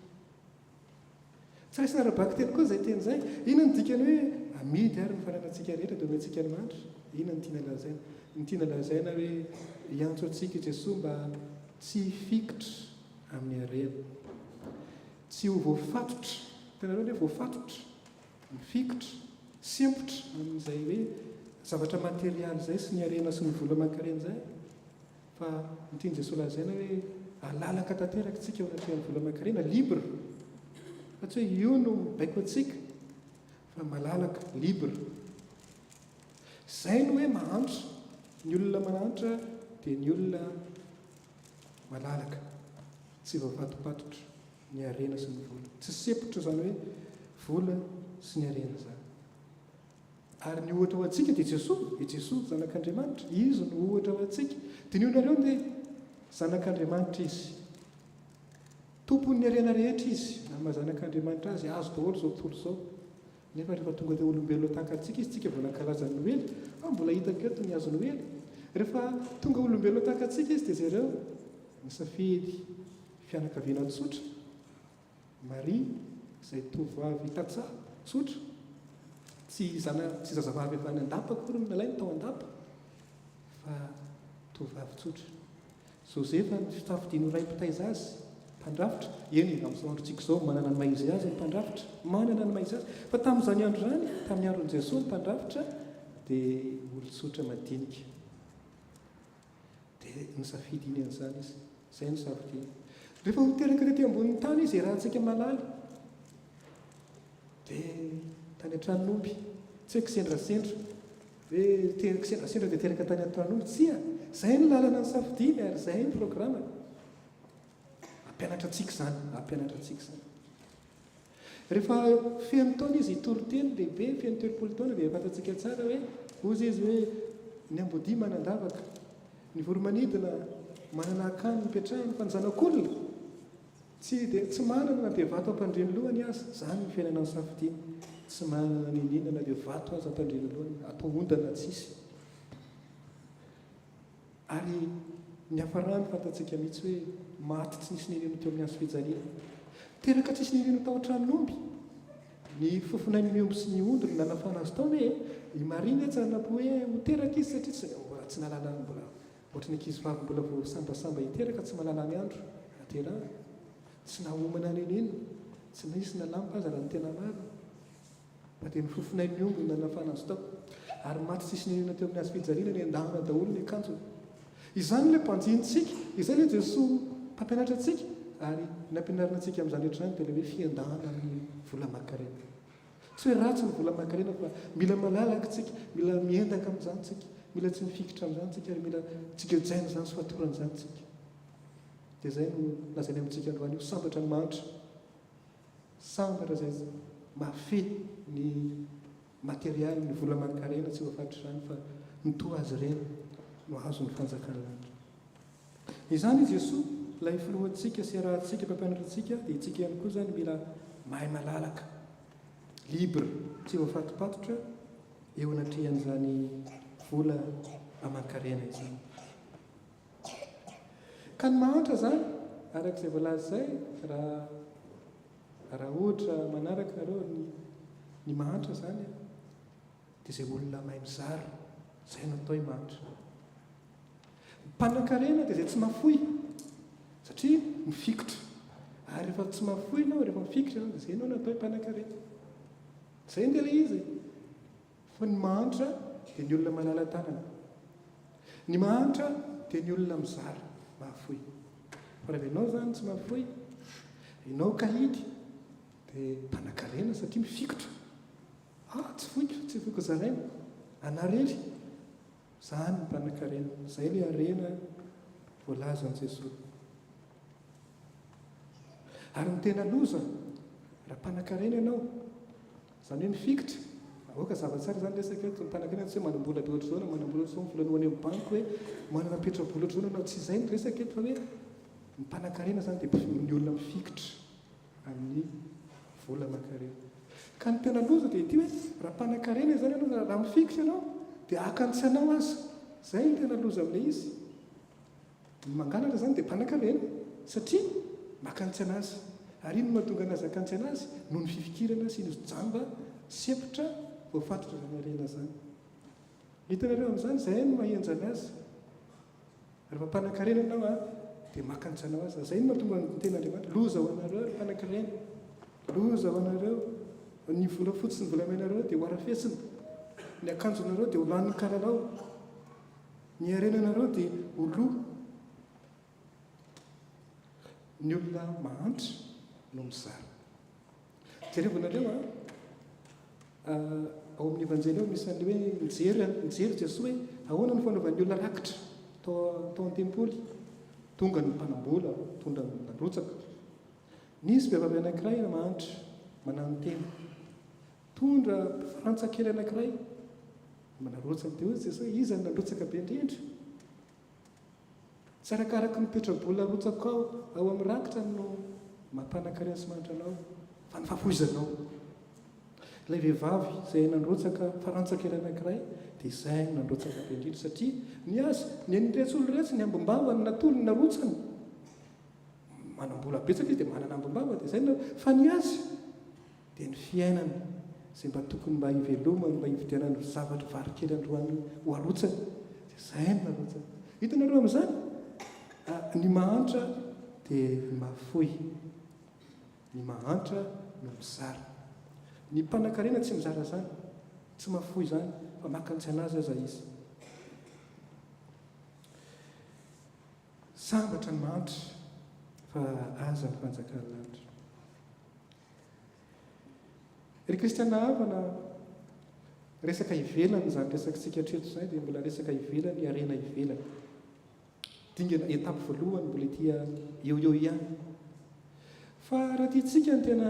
tsy raisy narabaky teny koa zay teny zay ina ny dikany hoe amidy ary ny fananantsika rehetra dia omentsika ny mahantra ina ny tiana lazaina ny tiana lazaina hoe iantso atsika jesosy mba tsy hifikotra amin'ny arena tsy ho voafatotra tenareo hoe voafatotra mifikotra sempotra amin'izay hoe zavatra materialy zay sy ny arena sy ny vola aman-karena zay fa nytiany jesosy lazaina hoe alalaka tanteraka tsika ao anatin'ny vola aman-karena libre fa tsy hoe io no mibaiko atsika fa malalaka libre zay no hoe mahantra ny olona mahantra dia ny olona malalaka tsy voafatopatotra ny arena sy ny vola tsy sepotra zany hoe vola sy ny arena zany ary ny ohatra ho atsika dia jesosy zanak'andriamanitra izy no ohatra ho atsika dia ny onareo dia zanak'andriamanitra izy tompon'ny arena rehetra izy na mahazanak'andriamanitra azy azo daholo zao tontolo zao nefa rehefa tonga dia olombelona tahaka atsika izy tsika voanankalaza ny noely mbola hitaketo ny azo noely rehefa tonga olombelona tahaka atsika izy dia zareo misafidy fianakaviana tsotra maria izay tovavy tatsaha tsotra tsy zazavavy efa any andapa akory ny nalainy tao andapa fa tovavy tsotra josefa ny fitafidino ray mpitaiza azy mpandrafitra eny amin'izao androntsika izao manana ny maizy azy ny mpandrafitra manana ny maizy azy fa tamin'izany andro zany tamin'ny andron' jesosy ny mpandrafitra dia olotsotra madinika dia nisafidy iny an'izany izy zay ny safidiny rehefa hoteraka tety ambonin'ny tany izy rahantsika malaly dia tany an-tranomby tsy hoe kisendrasendra hoe kisendrasendra dia teraka tany an-tranomby tsia zay ny lalana ny safidiny ary zay ny programma ampianatra atsika zany rehefa feno taona izy hitoroteny lehibe feno telopolo taona dia fantatsika tsara hoe ozy izy hoe ny ambodi manandavaka ny voromanidina manana akany mipetrahany fa ny zanak'olona tsy manana na dia vato ampandreny lohany azy zany ny fiainana ny safidiny tsy manana ninina na dia vato azy ampandreny lohany atao ondana tsisy ary ny hafarany fantatsika mihitsy hoe maty tsy nisy ninino teo amin'ny azo fijaliana teraka tsisy ninino tao an-tranomby ny fofonay miomby sy ny ondro ny nanafana azy tao hoe i marina tsanapo hoe hoteraka izy satria tsy nalala mbola ohatra ny ankizy vavy mbola vo sambasamba hiteraka tsy mahalala ny andro aterahana tsy nahomana ninino tsy misy nalampa aza raha ny tena marina fa dia mifofonay ny omby nanafana azy tao ary maty tsisy nirina teo amin'ny azy fijaliana ny andahana daholo ny akanjony izany ilay mpanjintsika izay ilay Jesoa mpampianatra antsika ary nampianarina antsika amin'izany rehetra izany dia ilay hoe fiandahana amin'ny vola makarena tsy hoe ratsy ny vola makarena fa mila malalaka tsika mila miendaka amin'izany tsika mila tsy mifikitra amin'izany tsika ary mila tsy gejaina izany sy fatoran'izany tsika dia izay no lazainy amintsika androany io sambatra ny manitra sambatra zay mafy ny materialy ny vola makarena tsy voafatry izany fa mitoa azy ireny no azo ny fanjakan'andro izany izy Jesoa ilay filohantsika sy rahantsika mpampianatratsika dia itsika ihany koa izany mila mahay malalaka libre tsy voafatopatotra eo anatrehan'izany vola aman-karena izany ka ny mahantra zany arak'izay voalaza izay raha ohatra manaraka nareo ny mahantra zany dia izay olona mahay mizara izay no atao mahantra mpanan-karena dia izay tsy mafoy satria mifikitra ary rehefa tsy mafoy ianao rehefa mifikitra ianao dia izay ianao natao mpanan-karena izay ndela izy fa ny mahantra dia ny olona malala tanana ny mahantra dia ny olona mizara mafoy fa raha ianao zany tsy mafoy ianao kahidy dia mpanan-karena satria mifikitra tsy foiko zaraina anarery izany ny mpanan-karena izay ilay arena voalazan'i Jesoa ary ny tena loza raha mpanan-karena ianao izany hoe mifikitra aoka zavatsara izany resaka ny mpanan-karena tsy hoe manam-bola be ohatr'izao na manam-bola ohatr'izao mivolanoany amin'ny banky hoe manana petra-bola ohatr'izao nanao tsy izay ny resaka eto fa hoe ny mpanan-karena izany dia ny olona mifikitra amin'ny vola aman-karena ka ny tena loza dia ity hoe raha mpanan-karena izany ianao raha mifikitra ianao dia akantsianao azy izay ny tena loza amin'ilay izy ny mangalatra izany dia mpanan-karena satria makantsiana azy ary ino no mahatonga anazy akantsiana azy noho ny fifikirana sy ny jamba sepitra voafatotra izany arena izany hitanareo amin'izany izay no mahenjana azy rehefa mpanan-karena ianao dia makantsianao azy izay no mahatonga ny ten'Andriamanitra loza ho anareo ry mpanan-karena loza ho anareo ny vola fotsy sy ny volamenareo dia ho arafesina ny akanjonareo dia ho lanin'ny kalalao ny arenanareo dia ho loha ny olona mahantra no mizara jerevonareo ao amin'ny evanjely ao misy an'le hoe mijery Jesoa hoe ahoana ny fanaovan'ny olona rakitra tao an-tempoly tonga ny mpanambola tonga ny narotsaka nisy vehivavy anankiray mahantra manano tena tondra frantsa-kely anankiray manarotsaka dia hoy Jesoa iza ny narotsaka be indrindra tsy arakaraka ny petra-bola rotsaka ao amin'ny rakitra no mampanankarena sy manitra anao fa ny fahafoizanao ilay vehivavy izay nandrotsaka frantsa-kely anankiray dia izay nandrotsaka be indrindra satria ny azy ny an'iretsy olo rehetra ny ambom-bava ny natolo ny narotsany manam-bola betsaka izy dia manana ambom-bava dia izay fa ny azy dia ny fiainana izay mba tokony mba hivelomany mba hividianany zavatra varikely androany ho arotsany dia izay no narotsany hitanareo amin'izany ny mahantra dia ny mafoy ny mahantra no mizara ny mpanan-karena tsy mizara zany tsy mafoy zany fa makantsiana azy aza izy sambatra ny mahantra fa aza ny fanjakan'andro ry kristiana havana resaka ivelany zany resaka tsika treto izay dia mbola resaka ivelany arena ivelany dingana etape voalohany mbola tia eo ihany fa raha tiatsika ny tena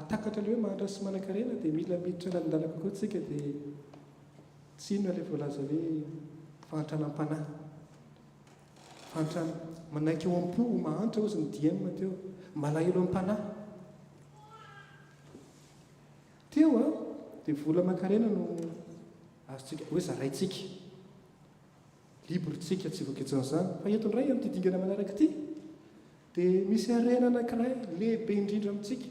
takatra le hoe mahantra sy manan-karena dia mila miditra lalandalaka koa tsika dia tsy inona ilay voalaza hoe fahantranam-panahy fahantrana manaiky eo am-po mahantra ozy ny diema teo malahelo am-panahy teo dia vola aman-karena no azotsika hoe zaraitsika libretsika tsy voaketsan'izany fa eto ndray amin'ity dingana manaraka ity dia misy arena anankiray lehibe indrindra amintsika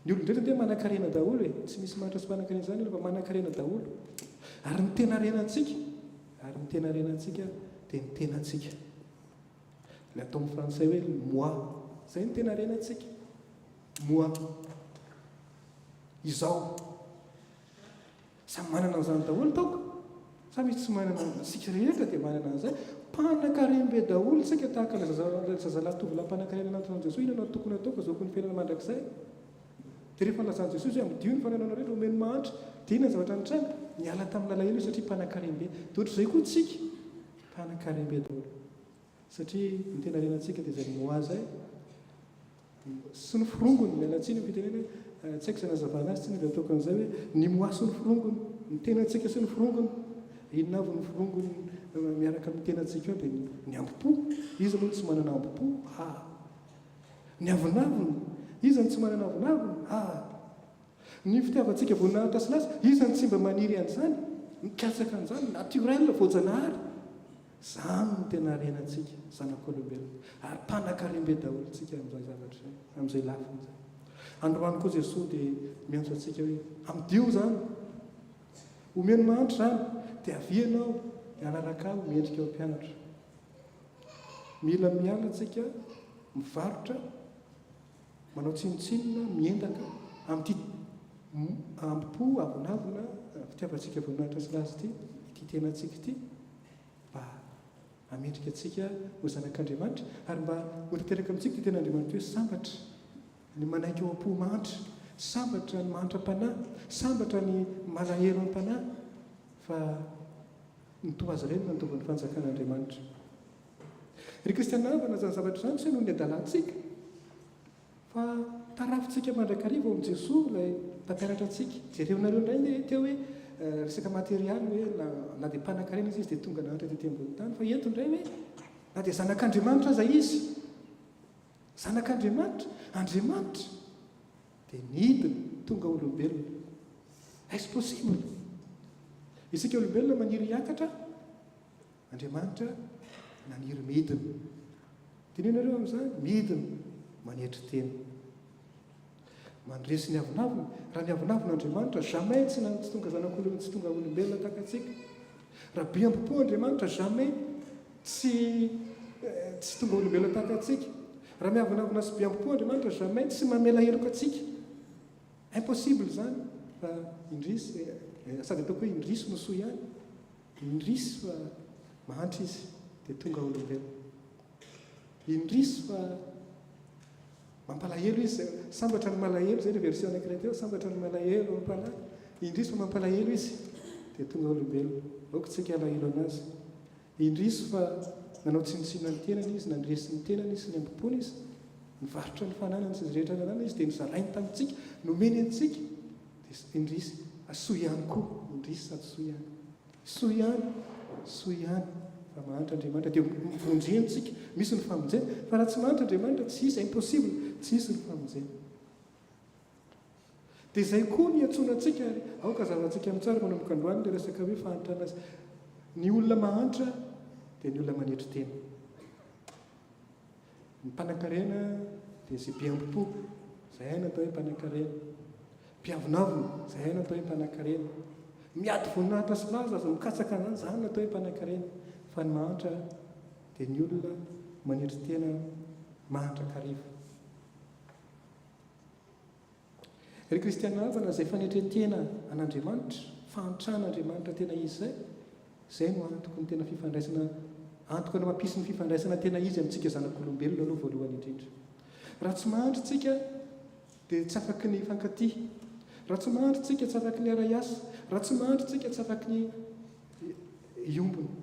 ny olon-dreta dia manan-karena daholo tsy misy manitra sy manan-karena izany fa manan-karena daholo ary ny tena arenantsika dia ny tenantsika le atao amin'ny frantsay hoe moi izay ny tena arenantsika moa izao samy manana an'izany daholo taoko sa misy tsy manana sika rehetra dia manana an'izay mpanan-karembe daholo sika tahaka zazalatovy-lampanankarena anatona Jesosy inanao tokony ataoko zaokony fiainana mandrakizay dia rehefa nilazan'i Jesosy hoe amidio ny fananana rehetra omeny mahantra dia inona ny zavatra nitranga niala tamin'ny lalahelo izy satria mpanan-karembe dia ohatr'izay koa tsika mpanan-karembe daholo satria ny tena renantsika dia zay moazay sy ny firongony mialatsiny fitenena tsy haiko izay nazavana azy tsy ny ataoko an'izay hoe ny moa sy ny firongony ny tenantsika sy ny firongony inona avy ny firongony miaraka amin'ny tenantsika eo dia ny ambopo izy moa tsy manana ambopo ny avinaviny izy ny tsy manana avinaviny ny fitiavantsika voninahitra sy lasa izy ny tsy mba maniry an'izany mikatsaka an'izany naturel voajanahary izany no tena renantsika zanak'olombelona ary mpanan-karembe daholo tsika amin'izay zavatra amin'izay lafiny zay androany koa Jesosy dia miantso antsika hoe amidio zany omeny mahantra zany dia avianao hanaraka aho miendrika eo mpianatra mila miala antsika mivarotra manao tsinotsinona miendaka amin'ity ambopo avinavina fitiavantsika voninahitra sy lazy ity tenantsika ity mba hamendrika atsika ho zanak'Andriamanitra ary mba ho tanteraka amintsika ty ten'Andriamanitra hoe sambatra ny manaiky eo am-po mahantra sambatra ny mahantra-panahy sambatra ny malahelo am-panahy fa nito azy ireny nantovon'ny fanjakan'Andriamanitra ry kristiana avana zany zavatra zany tsy hoe noho ny adalantsika fa tarafitsika mandrakariva ao amin'i Jesosy ilay tampianatra antsika jerevonareo indray teo hoe resaka materialy hoe na dia mpanan-karena izy dia tonga nahantra tety ambony tany fa eto indray hoe na dia zanak'Andriamanitra aza izy zanak'Andriamanitra Andriamanitra dia nidiny tonga olombelona est-ce possible isika olombelona maniry hiakatra Andriamanitra naniry midina tenenareo amin'izany midina manetry tena mandresy ny avinavina raha ny avinavin'Andriamanitra jamais tsy tonga zanak'olombelona tsy tonga olombelona tahaka atsika raha be ambopo Andriamanitra jamais tsy tonga olombelona tahaka atsika raha miavinavina sy be ambopo Andriamanitra jamais tsy mamela heloka atsika impossible zany fa indrisy sady ataoko hoe indrisy no soa ihany indrisy fa mahantra izy dia tonga olombelona indrisy fa mampalahelo izy sambatra ny malahelo zay le version anankiray teo sambatra ny malahelo mampalahy indrisy fa mampalahelo izy dia tonga olombelona aoko tsika alahelo anazy indrisy fa nanao tsinontsina ny tenany izy nandresy ny tenany izy ny ambopony izy nivarotra ny fananany sy izy rehetra nanana izy dia nizarainy tamintsika nomeny antsika dia indrisy soa ihany koa indrisy sady soa ihany fa mahantra Andriamanitra dia mivondrentsika misy ny famonjena fa raha tsy mahantra Andriamanitra tsy isy impossible tsy isy ny famonjena dia izay koa ny antsoina antsika aoka zavantsika amin'ntsara manomboka androany le resaka hoe fahantrana azy ny olona mahantra dia ny olona manetry tena ny mpanan-karena dia izay be ambopo izay natao hoe mpanan-karena mpiavinavina izay natao hoe mpanan-karena miady voninahitra sy laza aza mikatsaka an'izany izany natao hoe mpanan-karena fa ny mahantra dia ny olona manetry tena mahantra kariva ry kristiana avana izay fanetretena an'Andriamanitra fahantrahan'Andriamanitra tena izy izay no antoko ny tena fifandraisana antoko ny mampisy ny fifandraisana tena izy amintsika zanak'olombelona aloha voalohany indrindra raha tsy mahantra tsika dia tsy afaky ny fankatia raha tsy mahantra tsika tsy afaky ny ara-iasa raha tsy mahantra tsika tsy afaky ny iombona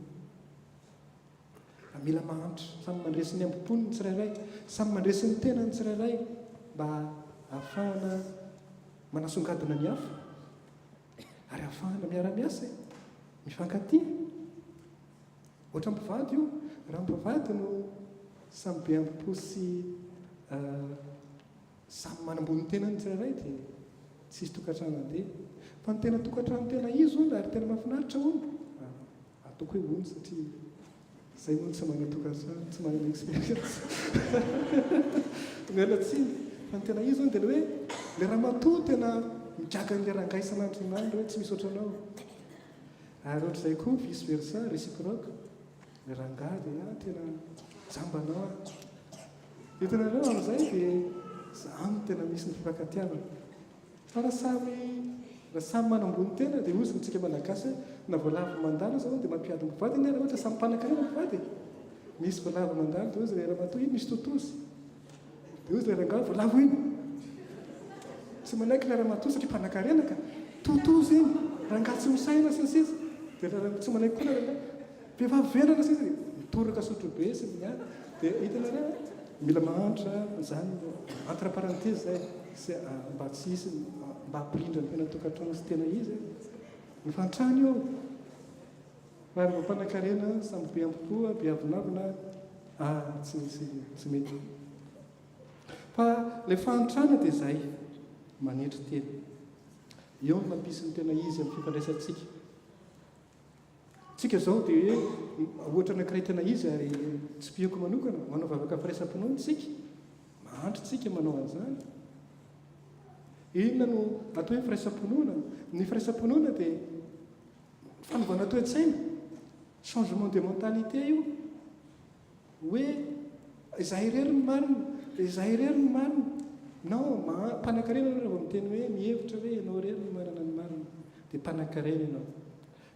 mila mahantra samy mandresy ny ambopony ny tsirairay samy mandresy ny tena ny tsirairay mba ahafahana manasongadina ny hafa ary ahafahana miara-miasa mifankatia ohatra mpivady io raha mpivady no samy be ambopo sy samy manambony tena ny tsirairay dia tsy isy tokantrano andeha fa ny tena tokantrano tena izy ono ary tena mahafinaritra ono ataoko hoe ono satria zay moa tsy manana tokantrano tsy manana expérience mialatsiny fa ny tena izy ono dia le hoe le raha matoa tena migagan'le rangahy isan'andronandro hoe tsy misy ohatranao ary ohatr'izay koa vice versa réciproque le rangahy dia tena jambanao itanareo amin'izay dia zany tena misy ny fifankatiavana fa raha samy manambony tena dia ozy ntsika malagasy na voalavo mandalo zao dia mampiady mivady ny raha ohatra samy mpanan-karena mivady misy voalavo mandalo dia ozy le raha-matoa iny misy totozy dia ozy le rangahy voalavo iny tsy manaiky le raha-matoa satria mpanan-karena ka totozy iny rangahy tsy misaina sisisa dia tsy manaiky koa le rangahy vehivavy velana sisa mitoraka sotro be sy miany dia hitana raha mila mahantra zany entre parenthèse zay sy mba tsy isy mba hampirindra ny fiainatokantrano sy tena izy mifantrany eo ary mba mpanan-karena samy be ampotoa be avinavina tsy mety fa le fahantrana dia zay manetry tena eo ny mampisy ny tena izy amin'ny fifandraisantsika tsika zao dia hoe ohatra anankiray tena izy ary tsy piako manokana manao vavaka firaisam-pinoana tsika mahandry tsika manao an'izany inona no atao hoe firaisam-pinoana ny firaisam-pinoana dia fanovana toe-tsaina changement de mentalité io hoe izahay irery ny marina izahay irery ny marina non mpanan-karena ianao rehefa miteny hoe mihevitra hoe ianao irery ny marina ny marina dia mpanan-karena ianao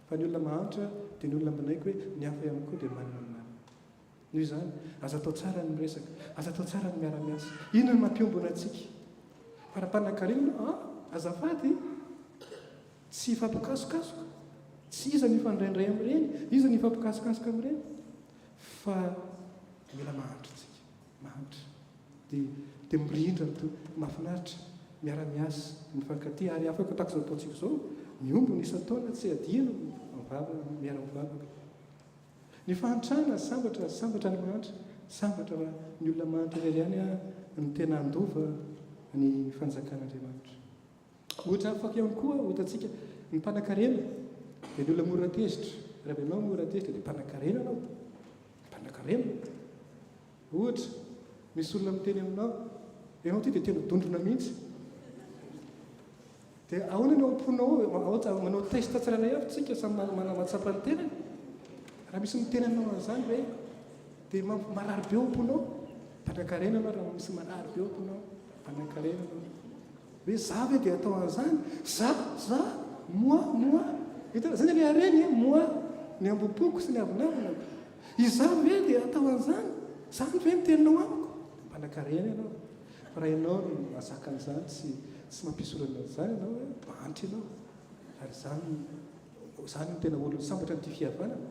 fa ny olona mahantra dia ny olona manaiky hoe ny hafa ihany koa dia marina ny marina noho izany aza atao tsara ny miresaka aza atao tsara ny miara-miasa inona ny mampiombona antsika fa raha mpanan-karena azafady tsy hifampikasokasoka tsy iza ny ifandraindray amin'ireny iza ny ifampikasokasoka amin'ireny fa mila mahantra tsika mahantra dia mirindra mahafinaritra miara-miasa mifankaty ary afaka tahaka izao ataontsika zao miombo ny isan-taona tsy adino miara-mivavaka ny fahantrana sambatra ny mahantra sambatra ny olona mahantra irery ihany ny tena andova ny fanjakan'Andriamanitra ohatra afaka ihany koa ohatantsika ny mpanan-karena dia ny olona mora tezitra raha be anao mora tezitra dia mpanan-karena anao mpanan-karena ohatra misy olona miteny aminao ianao ty dia tena dondrona mihitsy dia ahoana no amponao manao testa tsirairay avy tsika samy matsapa ny tenany raha misy miteny anao an'izany hoe dia marary be amponao mpanan-karena anao raha misy marary be amponao mpanan-karena anao hoe za ve dia atao an'izany za moi hitana zany le areny moi ny ambopoko sy ny avinavina iza ve dia atao an'izany zany ve miteninao amiko mpanan-karena ianao fa raha ianao no mazaka an'izany tsy mampisorana an'izany ianao hoe mahantra ianao ary zany no tena olo sambatra nyty fihavanana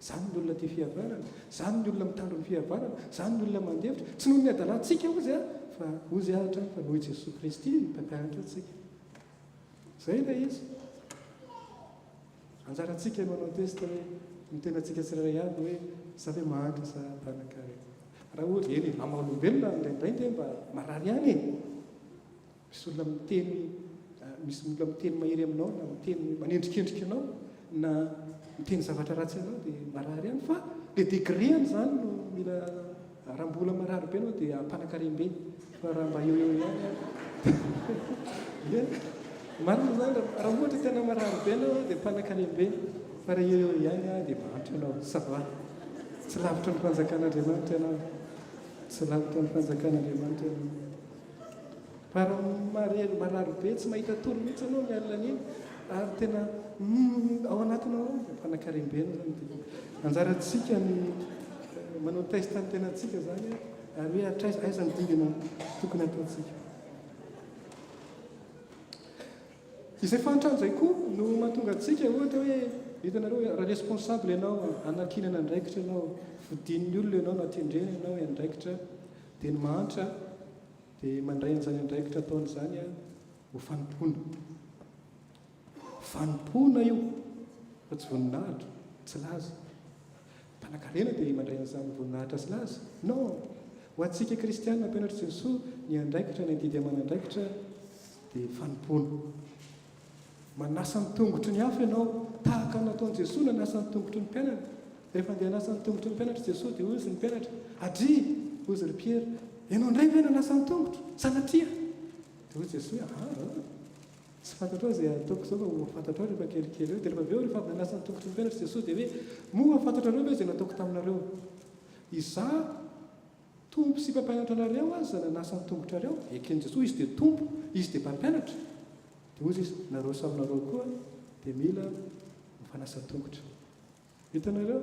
zany ny olona ty fihavanana zany ny olona mitandro ny fihavanana zany ny olona mandevitra tsy noho ny adalantsika ozy fa ozy ahatra fa noho i Jesosy Kristy mpampianatra atsika zay ilay izy anjarantsika manao testa hoe mitena antsika tsirairay avy hoe sa hoe mahantra sa mpanan-karena raha ohatra eny amaolombelona indraindray dia mba marary ihany misy olona miteny mahery aminao na miteny manendrikendrika anao na miteny zavatra ratsy anao dia marary ihany fa le degréany zany no mila raha mbola marary be anao dia mpanan-karem-be fa raha mba eo ihany marina zany raha ohatra tena marary be anao dia mpanan-karem-be fa raha eo ihany dia mahantra anao sava tsy lavitra ny fanjakan'Andriamanitra ianao tsy lavitra ny fanjakan'Andriamanitra ianao fa raha marary be tsy mahita toro mihitsy anao mialina an'iny ary tena ao anatinao mpanan-karem-be anao zany dia anjarantsika ny manao testa ny tenantsika zany ary hoe aiza ny dingana tokony ataontsika izay fahantrano zay koa no mahatonga antsika ohatra hoe hitanareo raha responsable ianao anakinana andraikitra ianao fodinin'ny olona ianao natendrena ianao andraikitra dia ny mahantra dia mandray an'izany andraikitra ataony zany ho fanompona io fa tsy voninahitra tsy laza mpanan-karena dia mandray an'izany voninahitra sy laza non ho antsika kristianina ampianatra Jesosy ny andraikitra ny andidy aman'andraikitra dia fanompona manasa ny tongotry ny hafa ianao tahaka nataon'i Jesosy nanasa ny tongotry ny mpianatra rehefa andeha hanasa ny tongotry ny mpianatra Jesosy dia ozy ny mpianatra adry ozy ry Pierre ianao indray ve nanasa ny tongotro sanatria dia ozy Jesosy tsy fantatrao izay ataoko zao fa ho fantatrao rehefa kelikely eo dia rehefa avy eo rehefa avy nanasa ny tongotry ny mpianatra Jesosy dia hoe moa fantatrareo ve izay nataoko taminareo iza tompo tompo sy mpampianatra anareo azy za nanasany tombotrareo ekeny jesosy izy dia tompo izy dia mpampianatra dia ozy izy nareo saminareo koa dia mila mifanasa tongotra hitanareo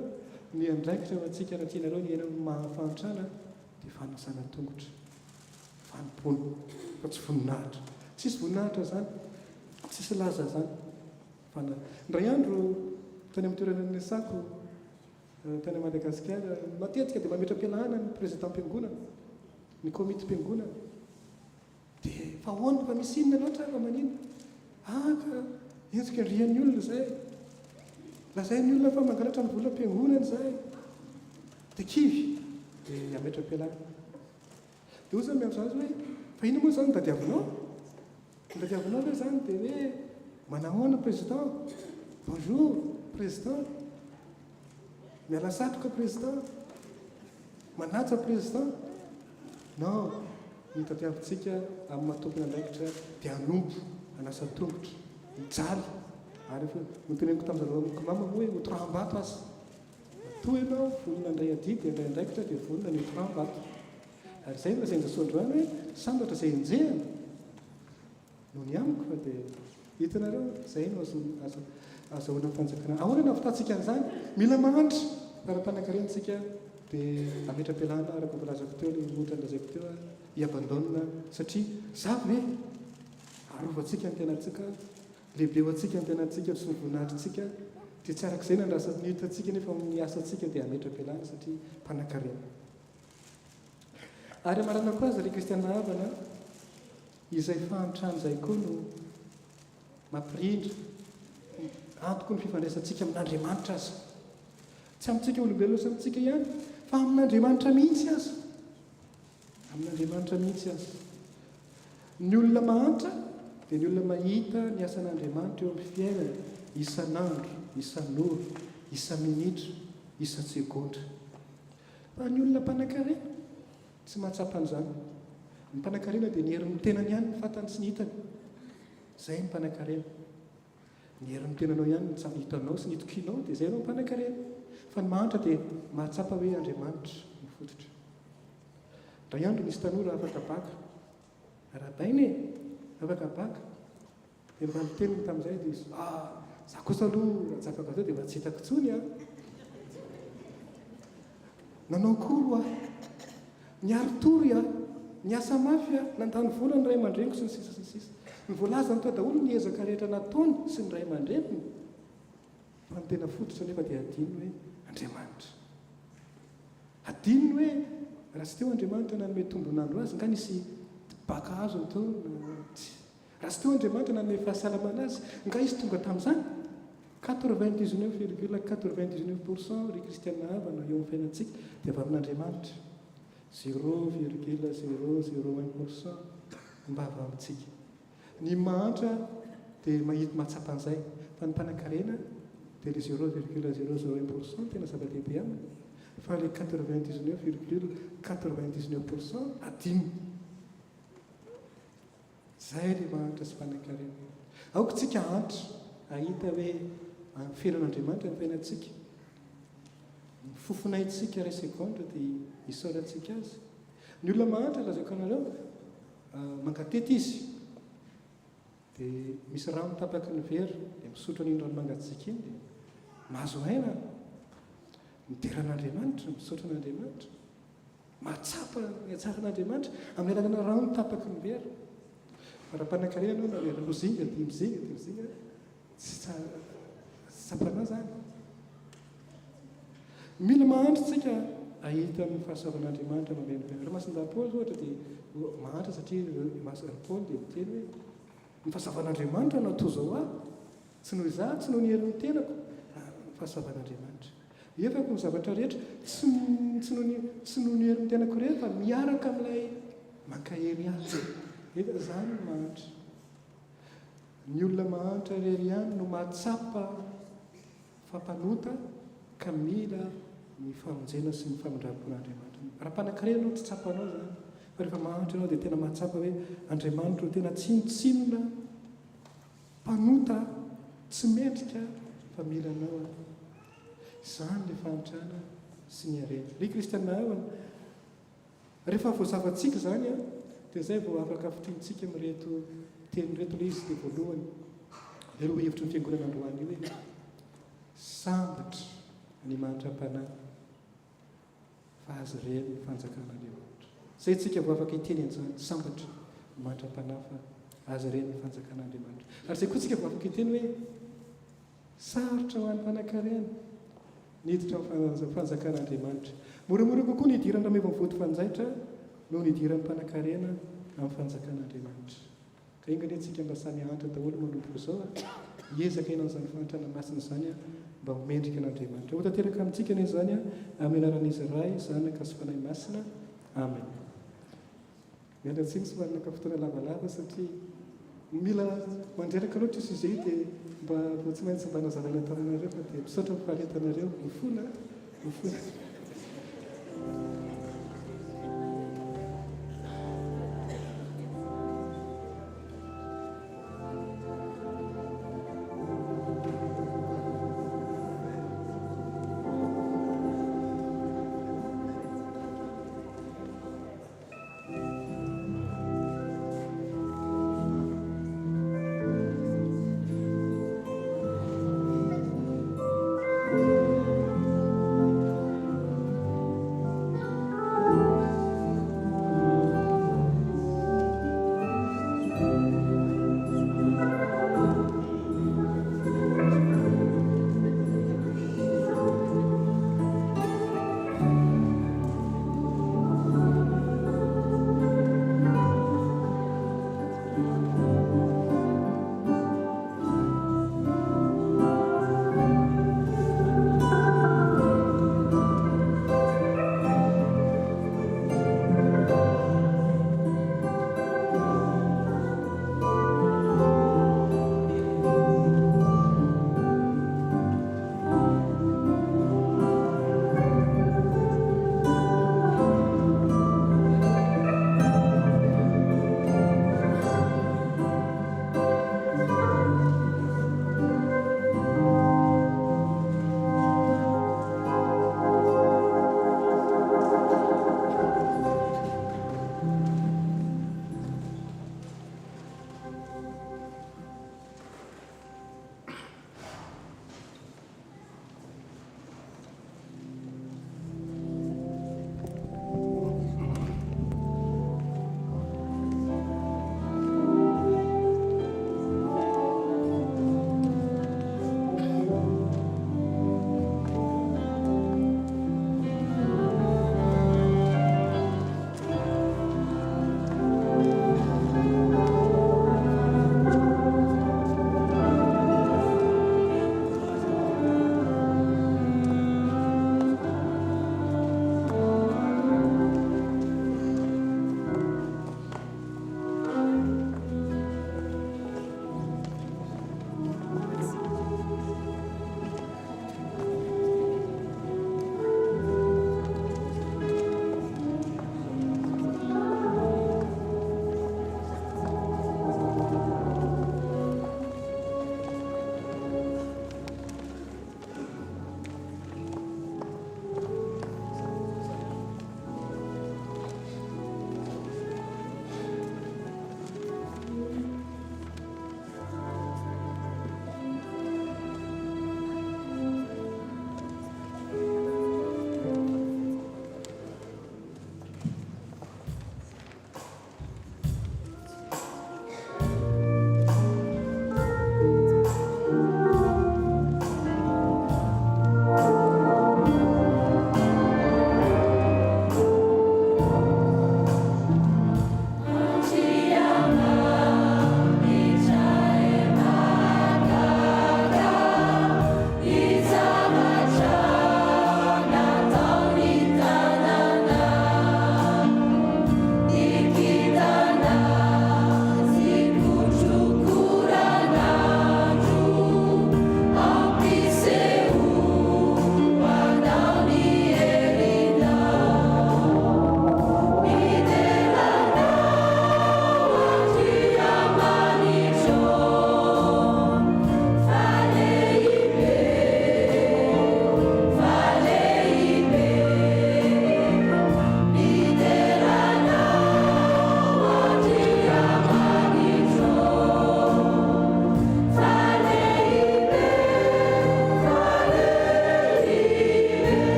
ny andraikitra atsika raha tianareo ny ena mahafantrana dia fanasana tongotra fanompony fa tsy voninahitra tsisy voninahitra zany tsisy laza zany ndray andro tany amin'ny toerana ny asako tany Madagasikara matetika dia mametram-pialahana ny président mpiangonana ny komity mpiangonana dia fa hoana fa misy inona loatra fa manino ka etsika andrian'ny olona zay lazay ny olona fa mangalatra ny vola mpiangonana zay dia kivy dia ametram-pialahana dia ozy miam'zazy hoe fa ino moa zany dadiavinao ve zany dia hoe manahoana président bonjour président miala satroka président manatsa président non mitadiavintsika amin'ny matompona andraikitra dia anompo anasa tongotra mijaly ary noteneniko tamin'izareo mama hoe otraham-bato azy to ianao volona andray ady dia andray andraikitra dia volona ny otraham-bato ary zay no zain'Jesosy androany hoe sambatra izay enjehana no ny amiko fa dia hitanareo zay no azahoana fanjakana ahoana navitantsika an'izany mila mahantra ara-panankarentsika dia ametram-pialahana araka volazako teo ny ohatra nlazaiko teo iabandona satria zavy hoe arovantsika ny tenatsika lehibe ho atsika ny tenatsika sy ny voninahitrytsika dia tsy arak'izay nandrasan'ny hitatsika nefa amin'ny asatsika dia ametram-pialahana satria mpanankarena ary amarana koa azy ry kristiana havana izay fahantrany zay koa no mampirindra antoko ny fifandraisantsika amin'Andriamanitra azy tsy amintsika olombelona sy amintsika ihany fa amin'Andriamanitra mihitsy azy amin'Andriamanitra mihitsy azy ny olona mahantra dia ny olona mahita ny asan'Andriamanitra eo amin'ny fiainana isan'andro isan'ora isa-minitra isa-tsekondra fa ny olona mpanankarena tsy mahatsapa an'izany ny mpanankarena dia ny herin'ny tenany ihany ny fatany sy ny hitany zay ny mpanankarena ny herin'ny tenanao ihany ny hitanao sy ny hitokinao dia zay no mpanankarena fa ny mahantra dia mahatsapa hoe Andriamanitra mifototra ndray andro nisy tanora afaka baka rahabainy afaka baka dia mba niteniny tamin'izay dia izy za kosa aloha ratsakako atao dia mba tsy hitako tsony nanao koro niary tory niasa mafy nandany vola ny ray aman-dreniko sy ny sisa sy ny sisa ny voalaza ny toa daholo ny ezaka rehetra nataony sy ny ray aman-dreniny fa ny tena fototra nefa dia adininy hoe Andriamanitra adininy hoe raha sy teo Andriamanitra nanome tombonandro azy nga nisy baka azo ny teo raha sy teo Andriamanitra nanome fahasalamana azy nga izy tonga tamin'izany 99,99% ry kristiana havana eo amin'ny fiainantsika dia avy amin'Andriamanitra 0,001% mba avy amintsika ny mahantra dia mahita mahatsapa an'izay fa ny mpanankarena dia le 0,001% tena zava-dehibe aminy fa le 99,99% adiny zay le mahantra sy mpanankarena aoko tsika hantra ahita hoe felan'Andriamanitra ny fiainantsika fofonaitsika ray segondra dia isaorantsika azy ny olona mahantra lazako anareo mangatety izy dia misy rano tapaky ny vera dia misotro an'iny rano mangatsika iny dia mahazo aina mideran'Andriamanitra misotro an'Andriamanitra mahatsapa ny atsaran'Andriamanitra amin'ny alalana rano tapaky ny vera fa raha mpanankarena anao na lozinga dia mizinga tsy tsapana zany mila mahantra tsika ahita ny fahasavan'Andriamanitra mameno raha masin-Paoly ohatra dia mahantra satria Paoly dia miteny hoe ny fahasavan'Andriamanitra natao zao tsy noho izaho tsy noho ny herin'ny tenako ny fahasavan'Andriamanitra efako ny zavatra rehetra tsy noho ny herin'ny tenako rehetra fa miaraka amin'ilay mankahery azy zany ny mahantra ny olona mahantra rery ihany no mahatsapa fampanota ka mila ny famonjena sy ny famindram-pon'Andriamanitra raha mpanankarena anao tsy tsapanao zany fa rehefa mahantra anao dia tena mahatsapa hoe Andriamanitra tena tsinotsinona mpanota tsy mendrika fa mila anao izany le fahantrana sy ny harena ry kristiana havana rehefa voazavantsika zany a dia zay vao afaka fitinitsika mireto teny reto le izy dia voalohany dia loha hevitry ny fiangonana androany io hoe sambatra ny mantra-panahy fa azy reny ny fanjakan'Andriamanitra. Zay tsika vao afaka hiteny an'izany sambatra ny mantra-panahy fa azy reny ny fanjakan'Andriamanitra. Ary zay koa tsika vao afaka hiteny hoe sarotra ho an'ny mpanan-karena niditra amin'ny fanjakan'Andriamanitra. Moramora kokoa ny idirana raha meva mivoto fanjaitra no ny idiran'ny mpanan-karena amin'ny fanjakan'Andriamanitra. Ka ingany antsika mba samy antra daholo manompoko izao hiezaka ianan'izany fantrana masina izany mba homendrika an'Andriamanitra. Ho tanteraka amintsika anie izany amin'ny anaran'izy Ray, Zanaka sy Fanahy Masina. Amen. Miala tsiny sy manana fotoana lavalava satria mila mandreraka loatra izy izay dia mba tsy maintsy mba nazarana taminareo fa dia misaotra mifaharetanareo mifona.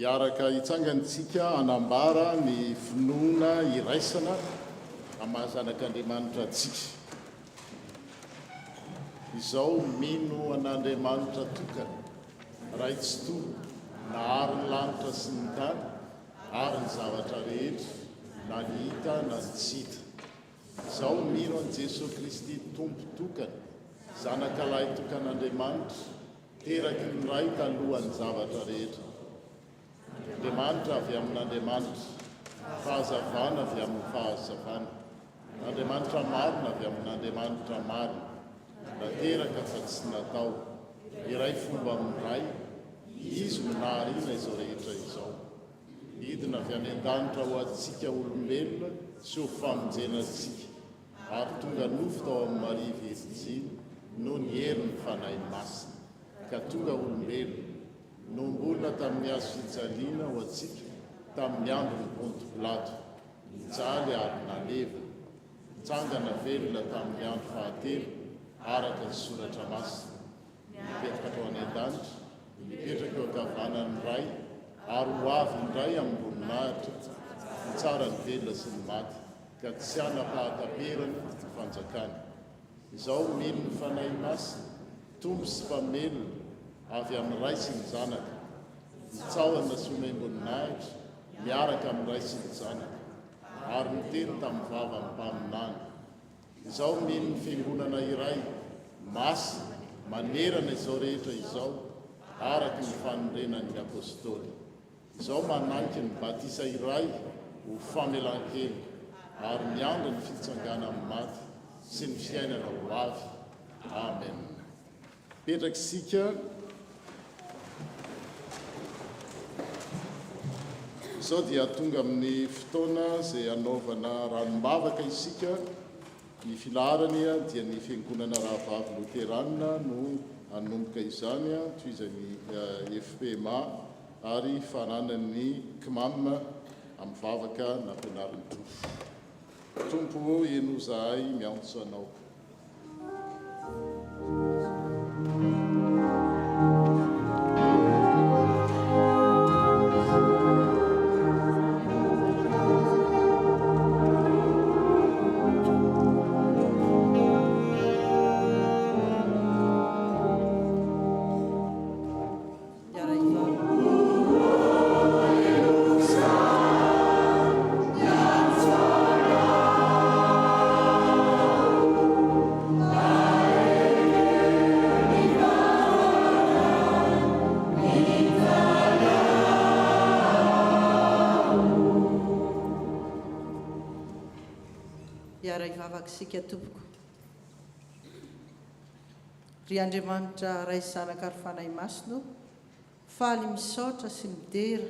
iaraka hitsangantsika anambara ny finoana iraisana amahazanak'Andriamanitra atsika. Izao mino an'Andriamanitra tokana raha tsy toa na ary ny lanitra sy ny tany ary ny zavatra rehetra na ny hita na ny tsy hita. Izao mino an' Jesosy Kristy tompo tokana, zanakalahy tokan'Andriamanitra, teraky ny ray talohan'ny zavatra rehetra. Andriamanitra avy amin'Andriamanitra, fahazavana avy amin'ny fahazavana, Andriamanitra marina avy amin'Andriamanitra marina, nateraka fa tsy natao, iray fomba amin'ny ray, izy minahariana izao rehetra izao. Hidina avy any an-danitra ho antsika olombelona sy ho famonjena antsika, ary tonga nofo tao amin'ny Maria Virjiny no ny herin'ny fanahy masina, ka tonga olombelona nombolona tamin'ny hazo fijaliana ho antsika tamin'ny andron'ny Ponto Pilato, nijaly ary naleva, nitsangana velona tamin'ny andro fahatelo araka ny soratra masina, nipetraka tao any an-danitra, nipetraka eo ankavanan'ny ray, ary ho avy indray amin'ny voninahitra, nitsara ny velona sy ny maty, ka tsy hanapahataperana ny fanjakana. Izao mino ny fanahy masina, tombo sy mpamelona, avy amin'ny ray sy ny zanaka, nitsahona sy omem-boninahitra, miaraka amin'ny ray sy ny zanaka, ary niteny tamin'ny vava amin'ny mpaminany. Izao mino ny fiangonana iray, masina, manerana izao rehetra izao, araky ny fanorenan'ny apôstôly. Izao mananky ny batisa iray ho famelan-kely, ary miandra ny fitsangana amin'ny maty sy ny fiainana ho avy. Amen. Petraka isika. Izao dia tonga amin'ny fotoana izay anaovana ranombavaka isika. Ny filarany dia ny fiangonana rahavavy loterana no hanomboka izany toy izay ny FPMA ary faranan'ny CMAM amin'ny vavaka nampianarin'ny Tompo. Tompo eno zahay miantso anao. Sika tompoko ry Andriamanitra ray zanaka ary fanahy masino, faly misaotra sy midera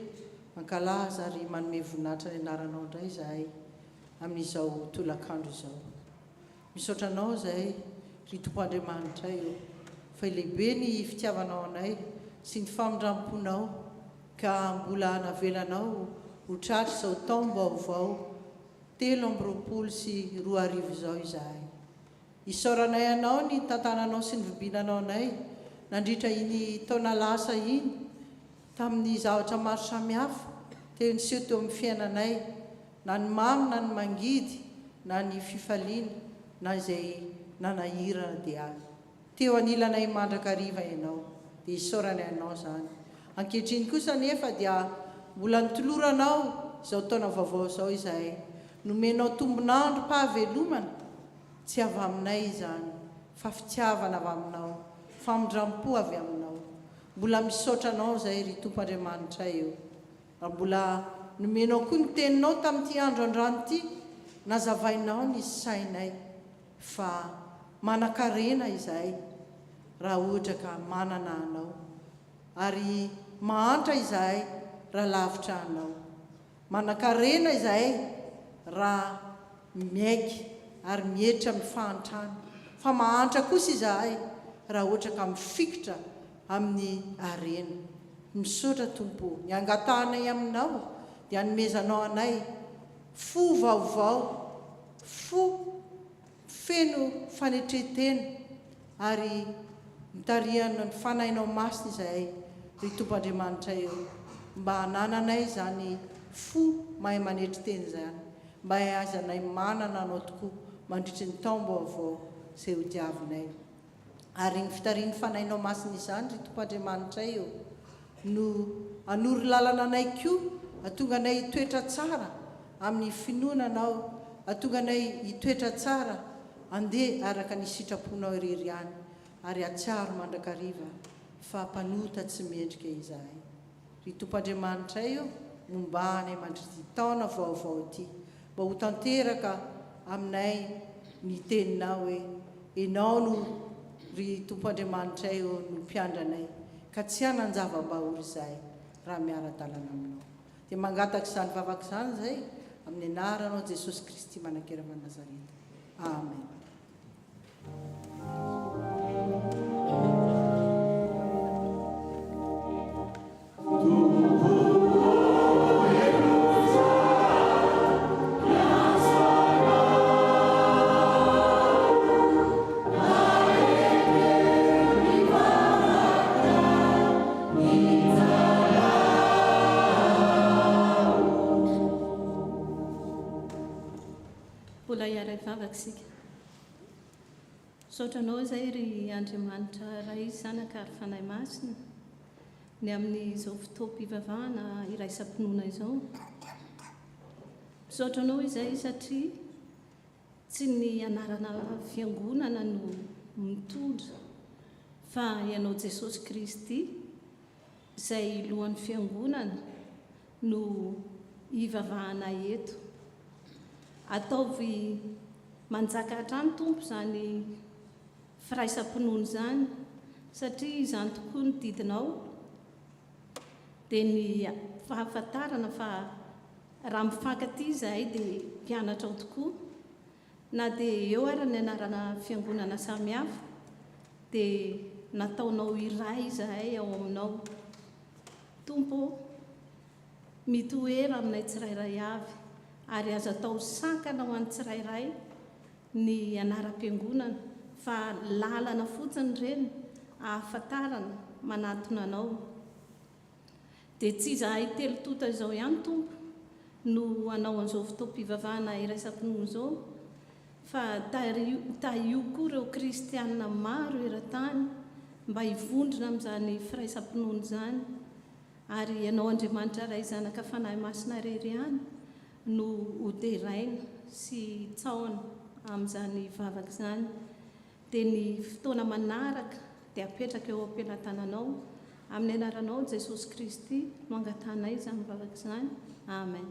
mankalaza ary manome voninahitra ny anaranao indray izahay amin'izao tolakandro izao. Misaotra anao izahay ry Tompo Andriamanitra io fa lehibe ny fitiavanao anay sy ny famindramponao, ka mbola navelanao ho tratra izao taomba vaovao 3 sy 2 izao izahay. Isaoranay anao ny tantananao sy ny vibinanao anay nandritra iny taona lasa iny tamin'ny zavatra maro samihafa teo niseho teo amin'ny fiainanay, na ny mamy na ny mangidy na ny fifaliana na izay nanahirana dia teo anilanay mandrakariva ianao, dia isaoranay anao zany. Ankehitriny kosa nefa dia mbola nitoloranao izao taona vaovao izao izahay, nomenao tombonandro pahavelomana, tsy avy aminay izany fa fitiavana avy aminao, famindrampo avy aminao. Mbola misaotra anao izay ry Tompo Andriamanitra eo, mbola nomenao koa ny teninao tamin'ity andro andrano ity, nazavainao ny sainay fa manan-karena izahay raha ohatra ka manana anao, ary mahantra izahay raha lavitra anao, manan-karena izahay raha miaiky ary mietra mifahantrana, fa mahantra kosa izahay raha ohatra ka mifikitra amin'ny arena. Misaotra Tompo, ny angatahanay aminao dia nomezanao anay fo vaovao, fo feno fanetretena ary mitarihana ny fanahinao masina izahay ry Tompo Andriamanitra eo. mba hanananay zany fo mahay manetry teny zany, mba azanay manana anao tokoa mandritry ny taombo avao zay ho diavinay. Ary ny fitariany fanainao masina izany ry Tompoandriamanitra io no anory lalana anay koa, atonga anay hitoetra tsara amin'ny finoananao, atonga anay hitoetra tsara andeha araka ny sitraponao irery ihany, ary atsiaro mandrakariva fa mpanota tsy mendrika izahay. Ry Tompoandriamanitra io mombany mandrity taona vaovao ty, mba ho tanteraka aminay ny teninao hoe enao no ry Tompoandriamanitra io no mpiandranay ka tsy hanan-java-bahory izahay raha miara-dalana aminao. Dia mangataka izany vavaka izany zay amin'ny anaranao Jesosy Kristy Manan-Kerava Nazareta. Amen. Mbola iara ivavaka isika. Saotranao izay ry Andriamanitra ray zanaka ary fanahy masina ny amin'izao fotoam-pivavahana iraisam-pinoana izao. Saotranao izay satria tsy ny anarana fiangonana no mitondra fa ianao Jesosy Kristy izay lohan'ny fiangonana no hivavahana eto. Ataovy manjaka hatrany Tompo zany firaisam-pinoana zany, satria izany tokoa ny didinao dia ny fahafantarana fa raha mifankaty izahay dia mpianatra ao tokoa, na dia eo ary ny anarana fiangonana samihafa dia nataonao iray izahay ao aminao. Tompo, mitoera aminay tsirairay avy, ary azo atao sankana ho an'ny tsirairay ny anaram-piangonana fa lalana fotsiny ireny ahafantarana manatona anao. Dia tsy izahay telo tota izao ihany Tompo no anao an'izao fotoam-pivavahana iraisam-pinoana izao, fa taio koa ireo kristianina maro eran-tany mba hivondrona amin'izany firaisam-pinoana izany, ary ianao Andriamanitra ray zanaka fanahy masina irery ihany no hoderaina sy tsaona amin'izany vavaka izany. Dia ny fotoana manaraka dia apetraka eo am-pelantananao, amin'ny anaranao Jesosy Kristy no angatanay izany vavaka izany. Amen.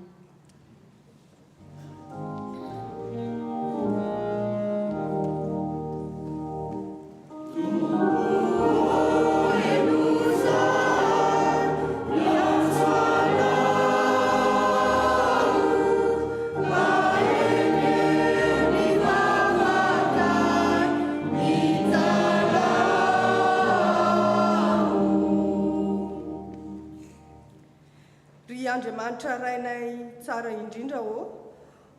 Andriamanitra rainay tsara indrindra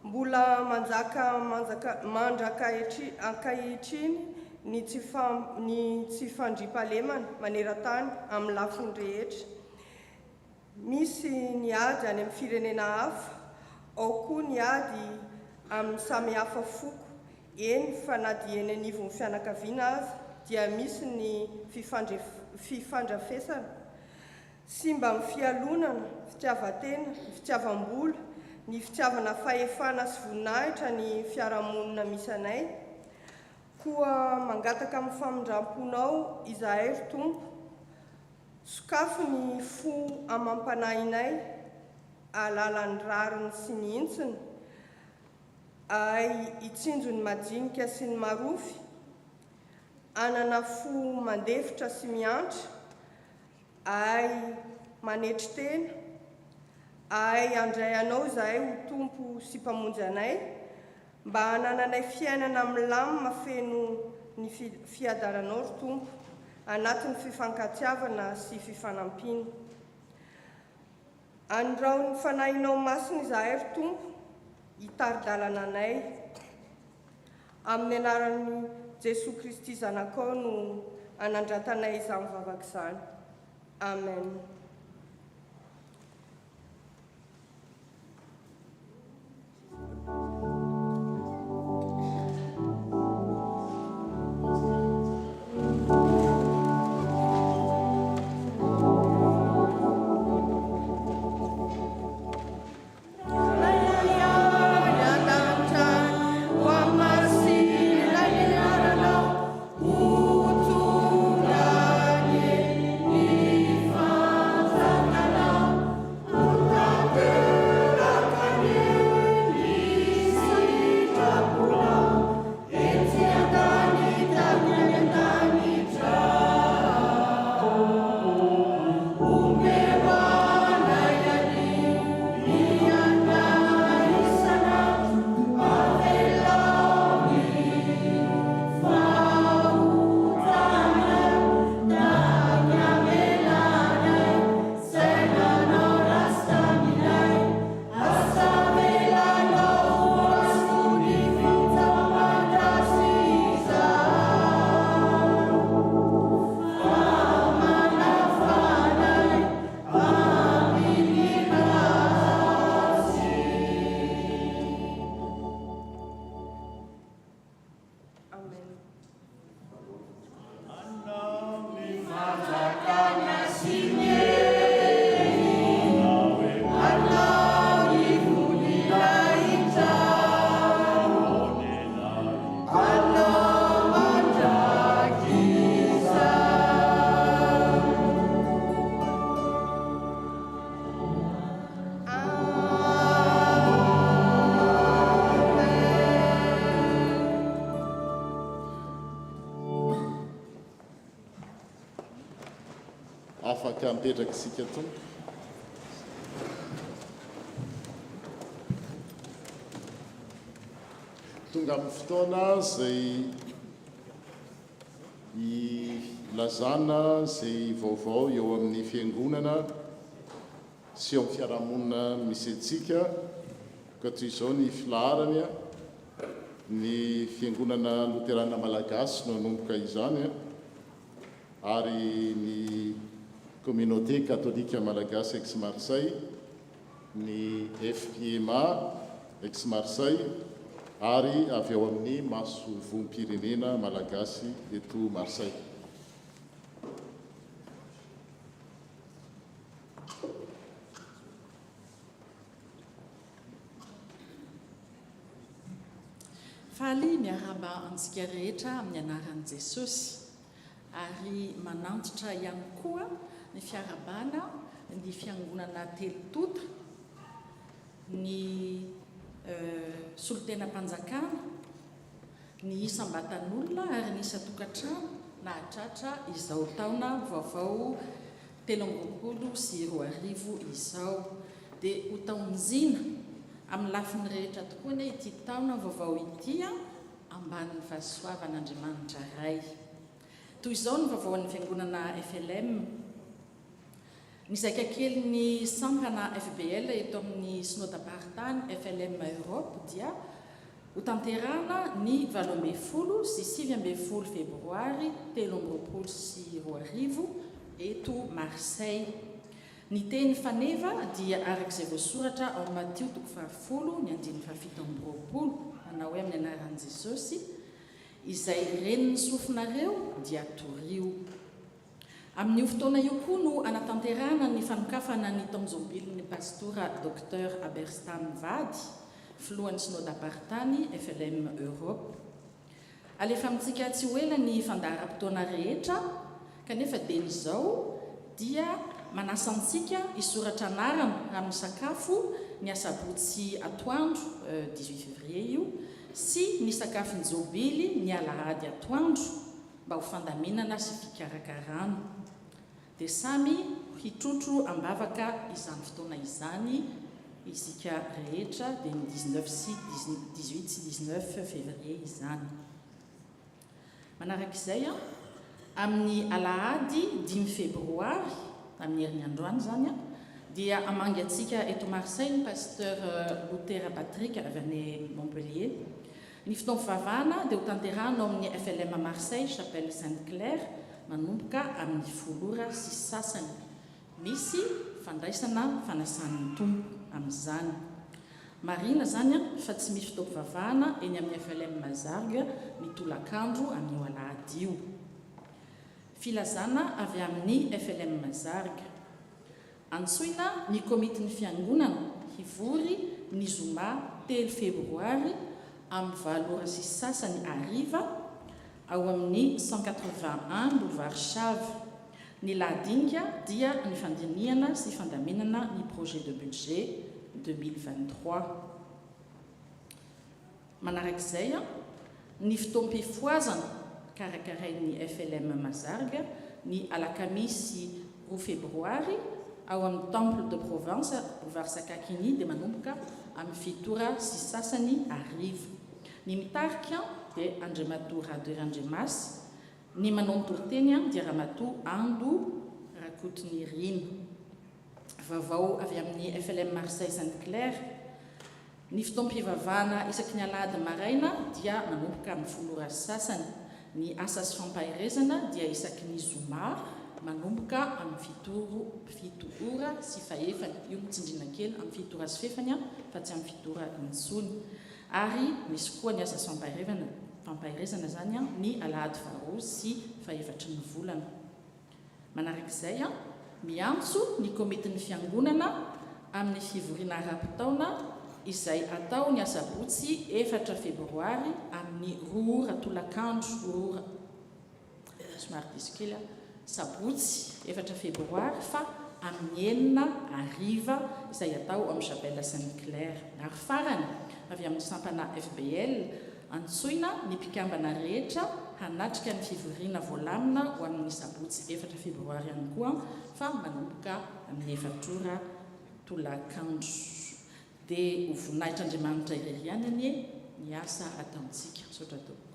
mbola mandraka ankehitriny ny tsy fandriampahalemana maneran-tany amin'ny lafiny rehetra. Misy ny ady any amin'ny firenena hafa, ao koa ny ady amin'ny samy hafa foko. Eny fa na dia eny anivon'ny fianakaviana aza dia misy ny fifandrafesana sy mba amin'ny fialonana, fitiavan-tena, fitiavam-bola, ny fitiavana fahefana sy voninahitra ny fiarahamonina misy anay. Koa mangataka amin'ny famindram-ponao izahay ry Tompo, sokafo ny fo amam-panahinay, alalan'ny rariny sy ny hintsiny, ay hitsinjo ny madinika sy ny marofy, anana fo mandefitra sy miantra, ay manetry tena, ay andray anao izahay ho Tompo sy mpamonjy anay, mba hanananay fiainana milamina feno ny fiadaranao ry Tompo, anatin'ny fifankatiavana sy fifanampiana. Andrao ny fanahinao masina izahay ry Tompo, hitari-dalana anay. Amin'ny anaran'i Jesosy Kristy zanakao no anandratanay izany vavaka izany. Amen. amen. Afaka mipetraka isika toy. Tonga amin'ny fotoana zay ilazana zay vaovao eo amin'ny fiangonana sy eo amin'ny fiarahamonina misy antsika ka toy izao ny filaharany ny fiangonana loterana malagasy no hanomboka izany ary ny communauté catholique malagasy ex Marseille, ny FPMA ex Marseille ary avy eo amin'ny maso vonim-pirenena malagasy eto Marseille. Faly miaraba antsika rehetra amin'ny anaran'i Jesosy ary manantitra ihany koa ny fiarabana ny fiangonana Telotota ny solotenam-panjakana ny isam-batan'olona ary ny isa-tokantrano nahatratra izao taona vaovao 2024 izao dia ho taonzina amin'ny lafiny rehetra tokoa ny ity taona vaovao ity ambanin'ny fahasoavan'Andriamanitra iray. Toy izao ny vaovaon'ny fiangonana FLM. Ny zaikakely ny sampana FBL eto amin'ny synodam-paritany FLM Europe dia ho tanterahana ny 12 sy 18 febroary 2024 eto Marseille. Ny teny faneva dia arak'izay voasoratra ao Matteo 10 ny 7 manao hoe amin'ny anaran'i Jesosy izay reniny sofinareo dia torio. Amin'io fotoana io koa no anatanterahana ny fanokafana ny taonjobilin'ny pastora Dr Aberstam Vady, filohan'ny synodam-paritany FLM Europe. Alefa amintsika tsy ho ela ny fandaharam-potoana rehetra kanefa deny izao dia manasa antsika isoratra anarana amin'ny sakafo ny asabotsy atoandro 18 février io sy ny sakafony jobily ny alahady atoandro mba ho fandaminana sy fikarakarana. Dia samy hitrotro ambavaka izany fotoana izany isika rehetra dia ny 18 sy 19 février izany. Manarak'izay amin'ny alahady 10 febroary amin'ny herinandroany zany dia amangy antsika eto Marseille ny pasteur Luther Patrick avy any Montpellier. Ny fotoana fivavahana dia ho tanterahana ao amin'ny FLM Marseille Chapelle Sainte-Claire manomboka amin'ny 10 sy sasany. Misy fandraisana fanasan'ny tompo amin'izany. Marina zany fa tsy misy fotoana fivavahana eny amin'ny FLM Mazarga ny tolakandro amin'ny alahady io. Filazana avy amin'ny FLM Mazarga. Antsoina ny komitin'ny fiangonana hivory ny zoma 3 febroary amin'ny 9 sy sasany ariva ao amin'ny 181 boulevard Chave. Ny lahadinika dia ny fandiniana sy fandaminana ny projet de budget 2023. Manarak'izay ny fotoam-pifoazana karakarain'ny FLM Mazarga ny alakamisy 2 febroary ao amin'ny temple de Provence boulevard Sakakiny dia manomboka amin'ny 7 sy sasany ariva. Ny mitarika dia Andriamatoa Radio Andriamasy, ny manontoroteny dia Ramatoa Ando Rakotonirina. Vaovao avy amin'ny FLM Marseille Sainte-Claire. Ny fotoam-pivavahana isaky ny alahady maraina dia manomboka amin'ny 10 sasany. Ny asa sy fampahirezana dia isaky ny zoma manomboka amin'ny 7 ora sy fahefany. Io mitsindrina kely amin'ny 7 ora sy fefany fa tsy amin'ny 7 ora intsony. Ary misy koa ny asa sy fampahirezana zany a ny alahady faharoa sy fahefatry ny volana. Manarak'izay a miantso ny komitin'ny fiangonana amin'ny fivoriana ara-potaona izay atao ny asabotsy 4 febroary amin'ny 2 ora tolakandro somary diso kely sabotsy 4 febroary fa amin'ny 9 hariva izay atao amin'ny chapelle Saint-Claire. Ary farany avy amin'ny sampana FBL antsoina ny mpikambana rehetra hanatrika ny fivoriana voalamina ho amin'ny sabotsy 4 febroary ihany koa fa manomboka amin'ny 4 ora tolakandro. Dia ho voninahitra Andriamanitra irerianany ny asa ataontsika. Misaotra tompoko.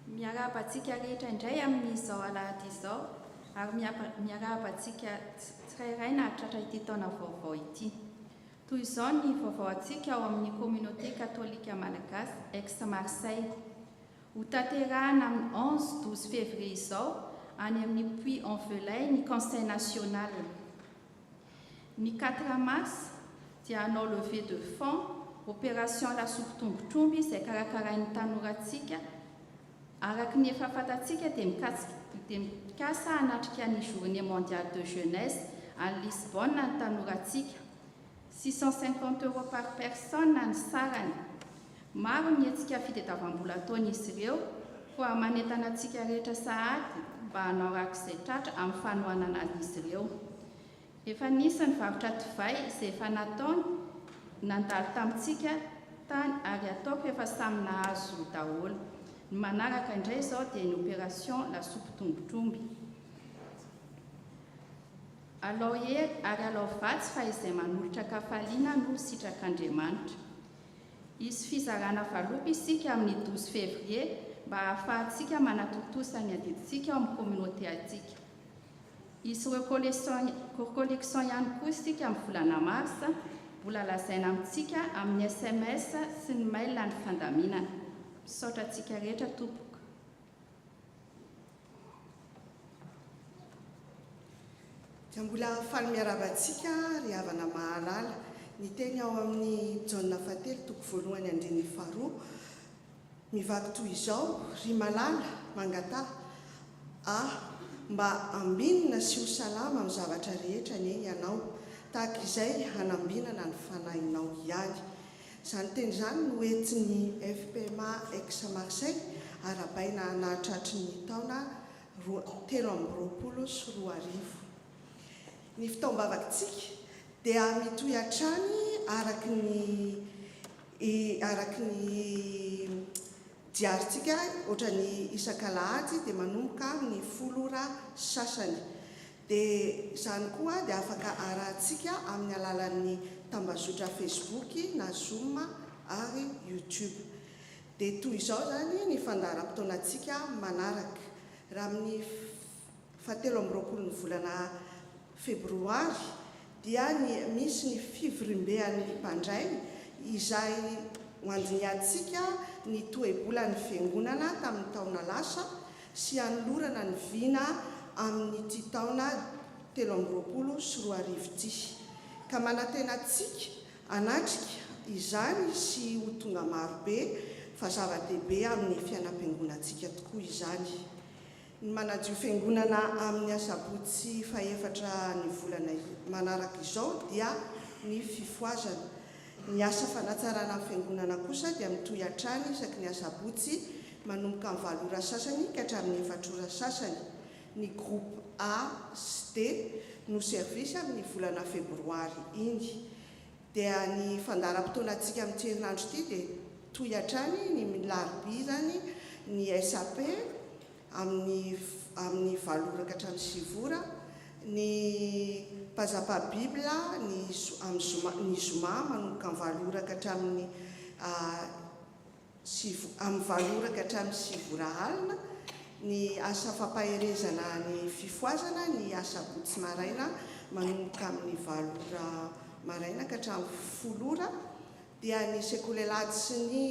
Miarabantsika rehetra indray amin'izao alahady izao ary miarabantsika tsirairay nahatratra ity taona vaovao ity. Toy izao ny vaovao antsika ao amin'ny communauté catholique malagasy ex-Marseille. Ho tanterahana amin'ny 11-12 février izao any amin'ny Puy-en-Velay ny conseil national. Ny 4 mars dia hanao levée de fonds opération lasopy tombotromby izay karakarain'ny tanorantsika. Araky ny efa fantatsika dia mikasa hanatrika ny journée mondiale de jeunesse à Lisbonne ny tanorantsika. 650 € par personne ny sarany. Maro ny hetsika fitadiavam-bola ataony izy ireo fa manentana antsika rehetra sahady mba hanao arak'izay tratra amin'ny fanohanana izy ireo. Efa nisy ny varotra divay izay efa nataony nandalo tamintsika tany ary ataoko efa samy nahazo daholo. Ny manaraka indray izao dia ny opération lasopy tombotromby. Alao hery ary alao vatsy fa izay manolotra kafaliana no sitrak'Andriamanitra. Isy fizarana valopy isika amin'ny 12 février mba ahafahantsika manatotosa ny adidintsika amin'ny communauté antsika. Isy recollection ihany koa isika amin'ny volana marsa, mbola lazaina amintsika amin'ny SMS sy ny mail ny fandaminana. Misaotra antsika rehetra tompoko. Dia mbola faly miarabantsika ry havana mahalala ny teny ao amin'ny Jaona fahatelo toko voalohany andininy faharoa mivaky toy izao: ry malala mangata mba ambinina sy ho salama amin'ny zavatra rehetra ny ianao, tahaka izay hanambinana ny fanahinao ihany. Izany teny izany no entin'ny FPMA ex-Marseille arabaina nahatratry ny taona 2024. Ny fitaombavakantsika dia mitohy hatrany araky ny diarintsika ohatra ny isan-kalahady dia manomboka amin'ny 10 ora sasany. Dia izany koa dia afaka arahantsika amin'ny alalan'ny tambazotra Facebook na Zoom ary YouTube. Dia toy izao zany ny fandaharam-potoanantsika manaraka. Raha amin'ny 27 ny volana febroary dia misy ny fivoriam-bean'ny mpandray izay hoandiniantsika ny toe-bolan'ny fiangonana tamin'ny taona lasa sy hanolorana ny vina amin'ny ty taona 2024. Ka manantena antsika hanatrika izany sy ho tonga marobe fa zava-dehibe amin'ny fianam-piangonantsika tokoa izany. Ny manadio fiangonana amin'ny asabotsy faefatra ny volana manaraka izao dia ny fifoazana. Ny asa fanatsarana amin'ny fiangonana kosa dia mitohy hatrany isaky ny asabotsy manomboka amin'ny 7 ora sasany ka hatramin'ny 4 ora sasany. Ny groupe A sy D no service amin'ny volana febroary iny. Dia ny fandaharam-potoanantsika amin'ny herinandro ity dia tohy hatrany ny larobia zany ny SAP amin'ny 7 ora ka hatramin'ny 7 ora, ny mpazapa Bibla ny zoma manomboka amin'ny 7 ora ka hatramin'ny 7 ora ka hatramin'ny 7 ora alina, ny asa fampaherezana ny fifoazana ny asabotsy maraina manomboka amin'ny 7 ora maraina ka hatramin'ny 10 ora, dia ny sekolelady sy ny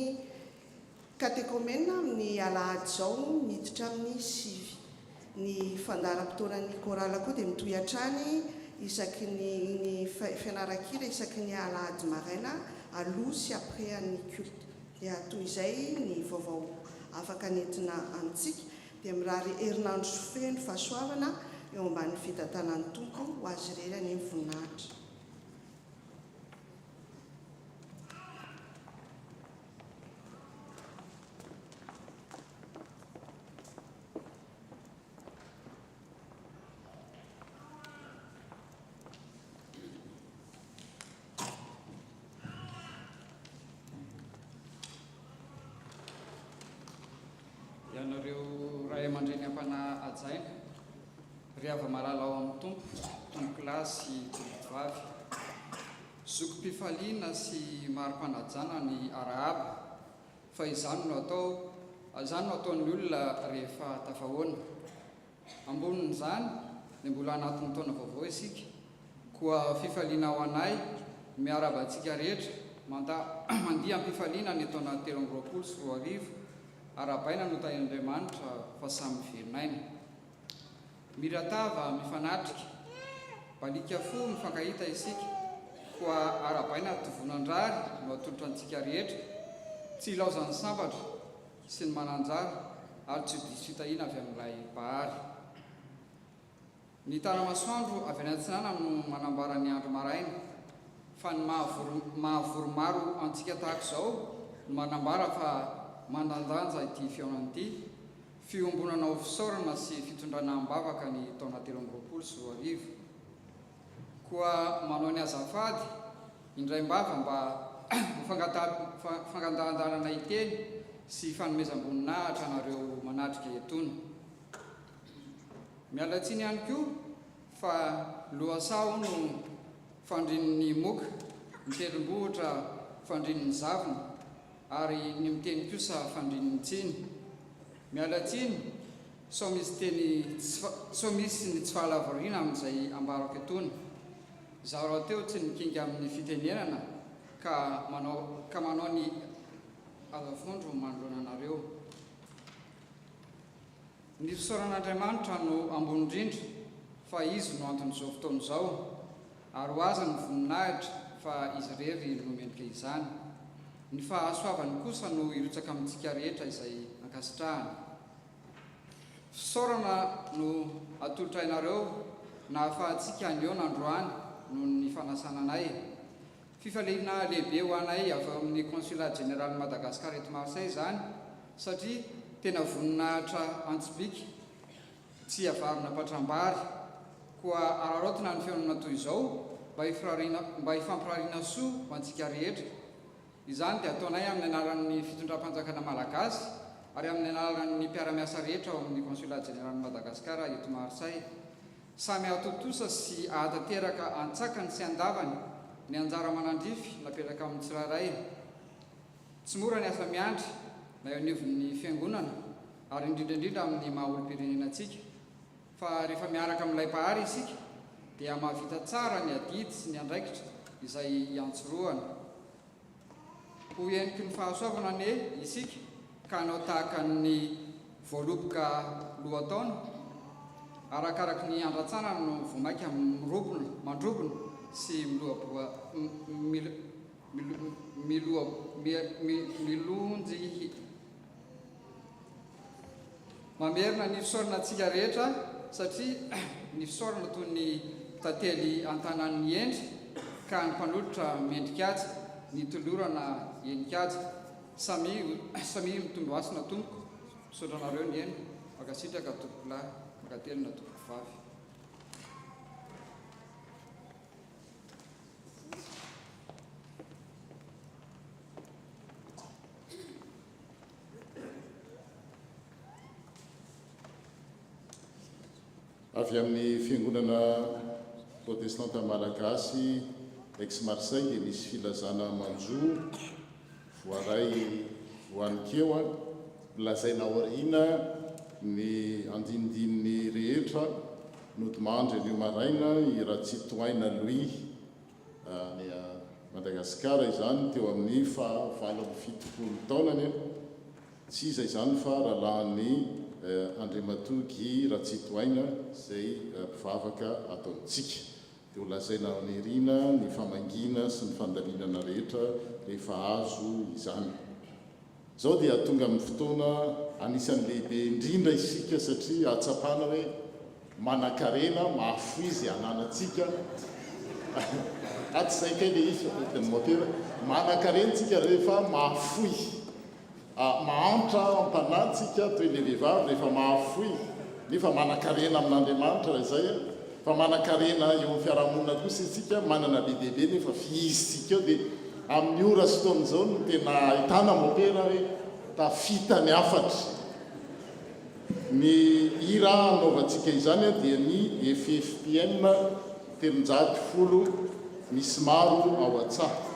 katekomena amin'ny alahady izao miditra amin'ny 9. Ny fandaharam-potoanan'ny korala koa dia mitohy hatrany isaky ny fianaran-kira isaky ny alahady maraina aloha sy après ny culte. Dia toy izay ny vaovao afaka nentina antsika dia mirary herinandro sofeno fahasoavana eo amban'ny fitantanan'ny tompo ho azy irery any amin'ny voninahitra. Ianareo ray aman-dreny ampana ajaina riava malala ao amin'ny tompo kilasy tovovavy zokom-pifaliana sy maro-panajana ny arahaba fa izany no ataon'ny olona rehefa tafahoana ambonin'izany dia mbola anatin'ny taona vaovao isika koa fifaliana ao anay miarabantsika rehetra mandia am-pifaliana ny taona 2024 arabaina no tain'Andriamanitra fa samy velinaina miratava mifanatrika balika fo mifankahita isika koa arabaina tovonandrary no atolotra antsika rehetra tsy ilaozan'ny sambatra sy ny mananjara ary tsy diso fitahina avy amin'ilay bahary ny taramasoandro avy any antsinana no manambara ny andro maraina fa ny mahavoromaro antsika tahaka izao no manambara fa mandandanja ity fiaonany ity fiombonana ho fisaorana sy fitondrana ambavaka ny taona 2024 koa manao ny azafady indray mbava mba fangandahandalana iteny sy fanomezam-boninahitra anareo manatrika etony mialatsiny ihany koa fa loasao no fandrin'ny moka mitelom-bohitra fandrin'ny zavina ary ny miteny kosa fandrin'ny tsiny mialatsiny sao misy ny tsy fahalavarina amin'izay ambarako etony zaho raha teo tsy nikinga amin'ny fitenenana ka manao ny azafondro manoloana anareo ny fisaoran'Andriamanitra no ambony indrindra fa izy no anton'izao fotoana izao ary ho aza ny voninahitra fa izy rery no mendrika izany ny fahasoavany kosa no irotsaka amintsika rehetra izay ankasitrahana fisaorana no atolotra inareo na ahafahantsika aneo nandroany no ny fanasana anay fifaliana lehibe ho anay avy amin'ny consulat général Madagasikara eto Marseille izany satria tena voninahitra antsibika tsy avarina mpatram-bary koa ararotina ny fiainana toy izao mba hifampirariana soa ho antsika rehetra izany dia ataonay amin'ny anaran'ny fitondram-panjakana malagasy ary amin'ny anaran'ny mpiara-miasa rehetra ao amin'ny consulat général Madagasikara eto Marseille samy atotosa sy ahatateraka antsakany sy andavany ny anjara manandrify napetraka amin'ny tsirairay tsy mora ny asa miandry na eo anivon'ny fiangonana ary indrindraindrindra amin'ny maha-olom-pirenenantsika fa rehefa miaraka amin'ilay bahary isika dia mahavita tsara ny adidy sy ny andraikitra izay iantsoroana ho eniky ny fahasoavana ane isika ka anao tahaka ny voaloboka lohataona arakaraky ny andratsana no vomaika mandrobona sy milonjy mamerina ny fisaorana antsika rehetra satria ny fisaorana toy ny tantely an-tanan'ny endry ka ny mpanolotra mendrikajy ny tolorana enikajy samy mitombo asina tompoko misaotranareo ny eny makasitraka tompokolahy makatelina tompoko vavy avy amin'ny fiangonana protestanta malagasy ex Marseille dia misy filazana manjo voaray voanikeoa milazaina aoriana ny andinidininy rehetra nodimandry anio maraina i Ratsitoaina Louis ny Madagasikara izany teo amin'ny fa-valopolo taonany tsy iza izany fa rahalahin'ny Andriamatoky Ratsitoaina izay mpivavaka ataontsika dia holazaina anirina ny famangina sy ny fandalinana rehetra rehefa azo izany. Izao dia tonga amin'ny fotoana anisan'ny lehibe indrindra isika satria atsapana hoe manan-karena mahafoy izy ananantsika aty izay kay le izy ny motera manan-karentsika rehefa mahafoy mahantra ampanantsika toy le vehivavy rehefa mahafoy nefa manan-karena amin'Andriamanitra izay fa manan-karena eo amin'ny fiarahamonina kosa isika manana be dehibe nefa fihizitsika eo dia amin'ny ora sy taon'izao no tena ahitana mopera hoe tafita ny afatra. Ny hira anaovantsika izany dia ny FFPM 710 misy maro ao an-tsaha.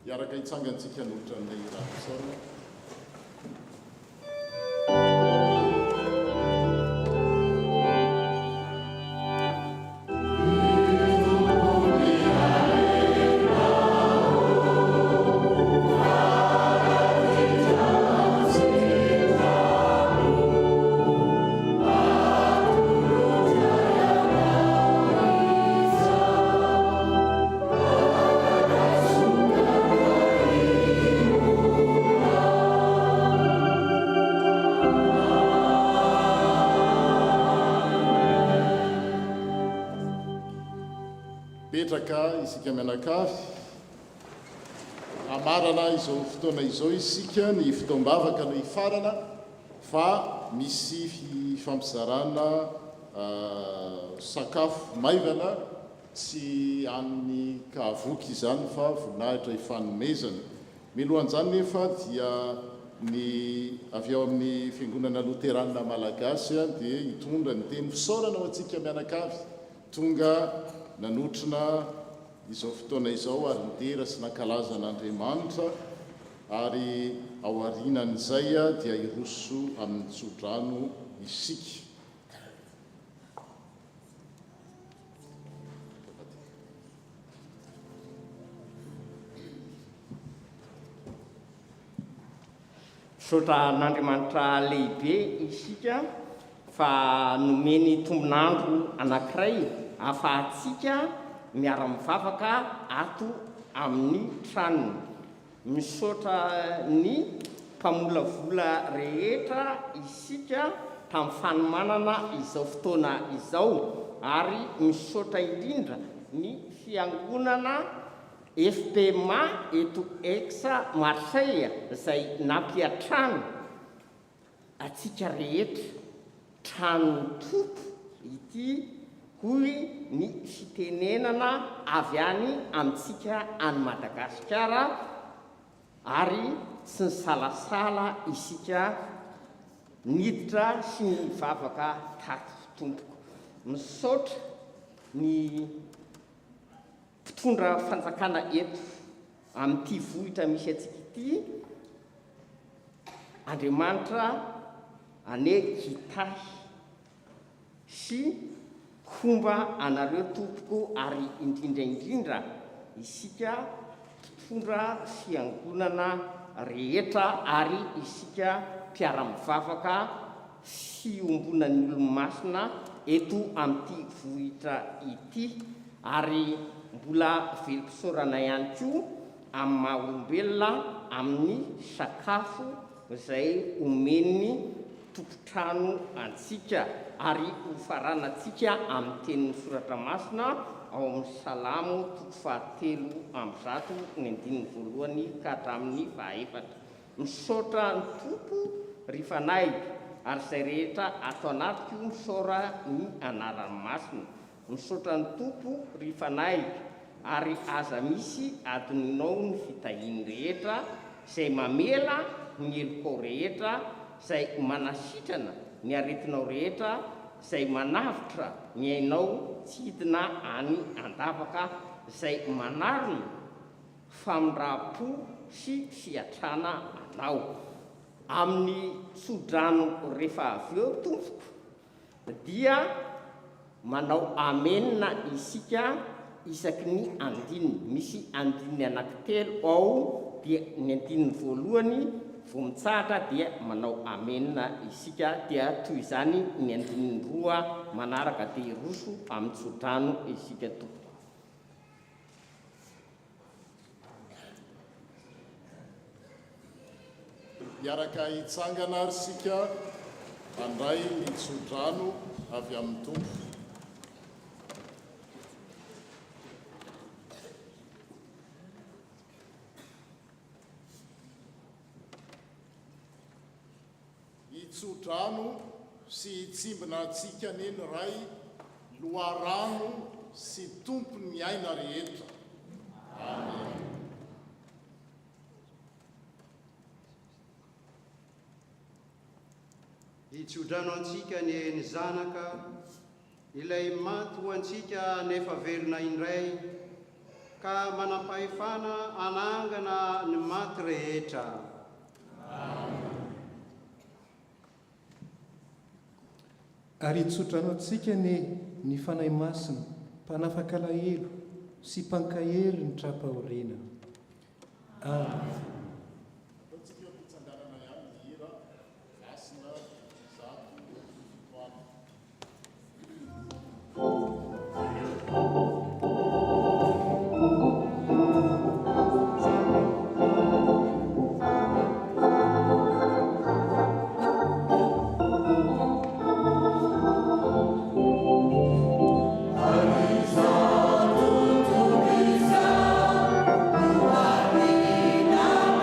Iaraka hitsangantsika nohitra an'ilay rahasaona. Petraka isika mianakavy amarana izao fotoana izao isika ny fitoam-bavaka no hifarana fa misy fifampizarana sakafo maivana tsy amin'ny kahavoky izany fa voninahitra hifanomezana. Milohan'izany nefa dia ny avy ao amin'ny fiangonana loterana malagasy dia hitondra ny teny fisaorana ho antsika mianakavy tonga nanotrina izao fotoana izao ary nitera sy nankalaza an'Andriamanitra ary ao aorianan'izay dia hiroso amin'ny tsodrano isika. Misaotra n'Andriamanitra lehibe isika fa nomeny tombonandro anankiray ahafahantsika miara-mivavaka ato amin'ny tranony. Misaotra ny mpamolavola rehetra isika tamin'ny fanomanana izao fotoana izao ary misaotra indrindra ny fiangonana FPMA eto exa Marseille izay nampiatrano atsika rehetra trano tompo ity hoy ny fitenenana avy any amintsika any Madagasikara ary tsy ny salasala isika niditra sy ny vavaka tato tompoko. Misaotra ny mpitondra fanjakana eto amin'ity vohitra misy atsika ity, Andriamanitra ane hitahy sy fomba anareo tompoko ary indrindra isika mpitondra fiangonana rehetra ary isika mpiara-mivavaka fiombonan'ny olo-masina eto amin'ity vohitra ity, ary mbola velom-pisaorana ihany koa amin'ny maha-olombelona amin'ny sakafo izay omen'ny tompotrano antsika ary hofaranantsika amin'ny tenin'ny soratra masina ao amin'ny Salamo 7:1 ka hatramin'ny 4. Misaotra ny tompo rifanay ary izay rehetra ato anatiko misaora ny anarany masina. Misaotra ny tompo rifanay ary aza misy adoninao ny fitahiny rehetra izay mamela ny elokao rehetra, izay manasitrana ny aretinao rehetra, izay manavitra ny ainao tsy hidina any andavaka, izay manarina famindrapo sy fiatrana anao amin'ny sodrano rehefa avy eo tompoko dia manao amenina isika isaky ny andininy. Misy andininy anankitelo ao, dia ny andininy voalohany vao mitsahatra dia manao amenina isika, dia toy izany ny andininy roa manaraka dia roso amin'ny sodrano isika tompoko. Miaraka hitsangana ary sika handray ny sodrano avy amin'ny tompo. Hitsodrano sy hitsimbina atsika neny ray loharano sy tompony ny aina rehetra. Amen. Hitsodrano antsika ny zanaka ilay maty ho antsika nefa velona indray, ka manam-pahefana anangana ny maty rehetra. Ary hitsodrano antsika ny fanahy masina, mpanafaka alahelo sy mpankahery ny trapahorena. Amen. Now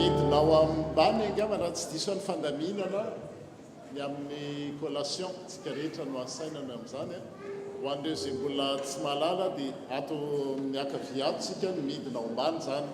midinao ambany angama raha tsy diso ny fandaminana ny amin'ny collation tsika rehetra no asainana amin'izany ho an'ireo zay mbola tsy malala dia ato miaka viato tsika ny midinao ambany zany.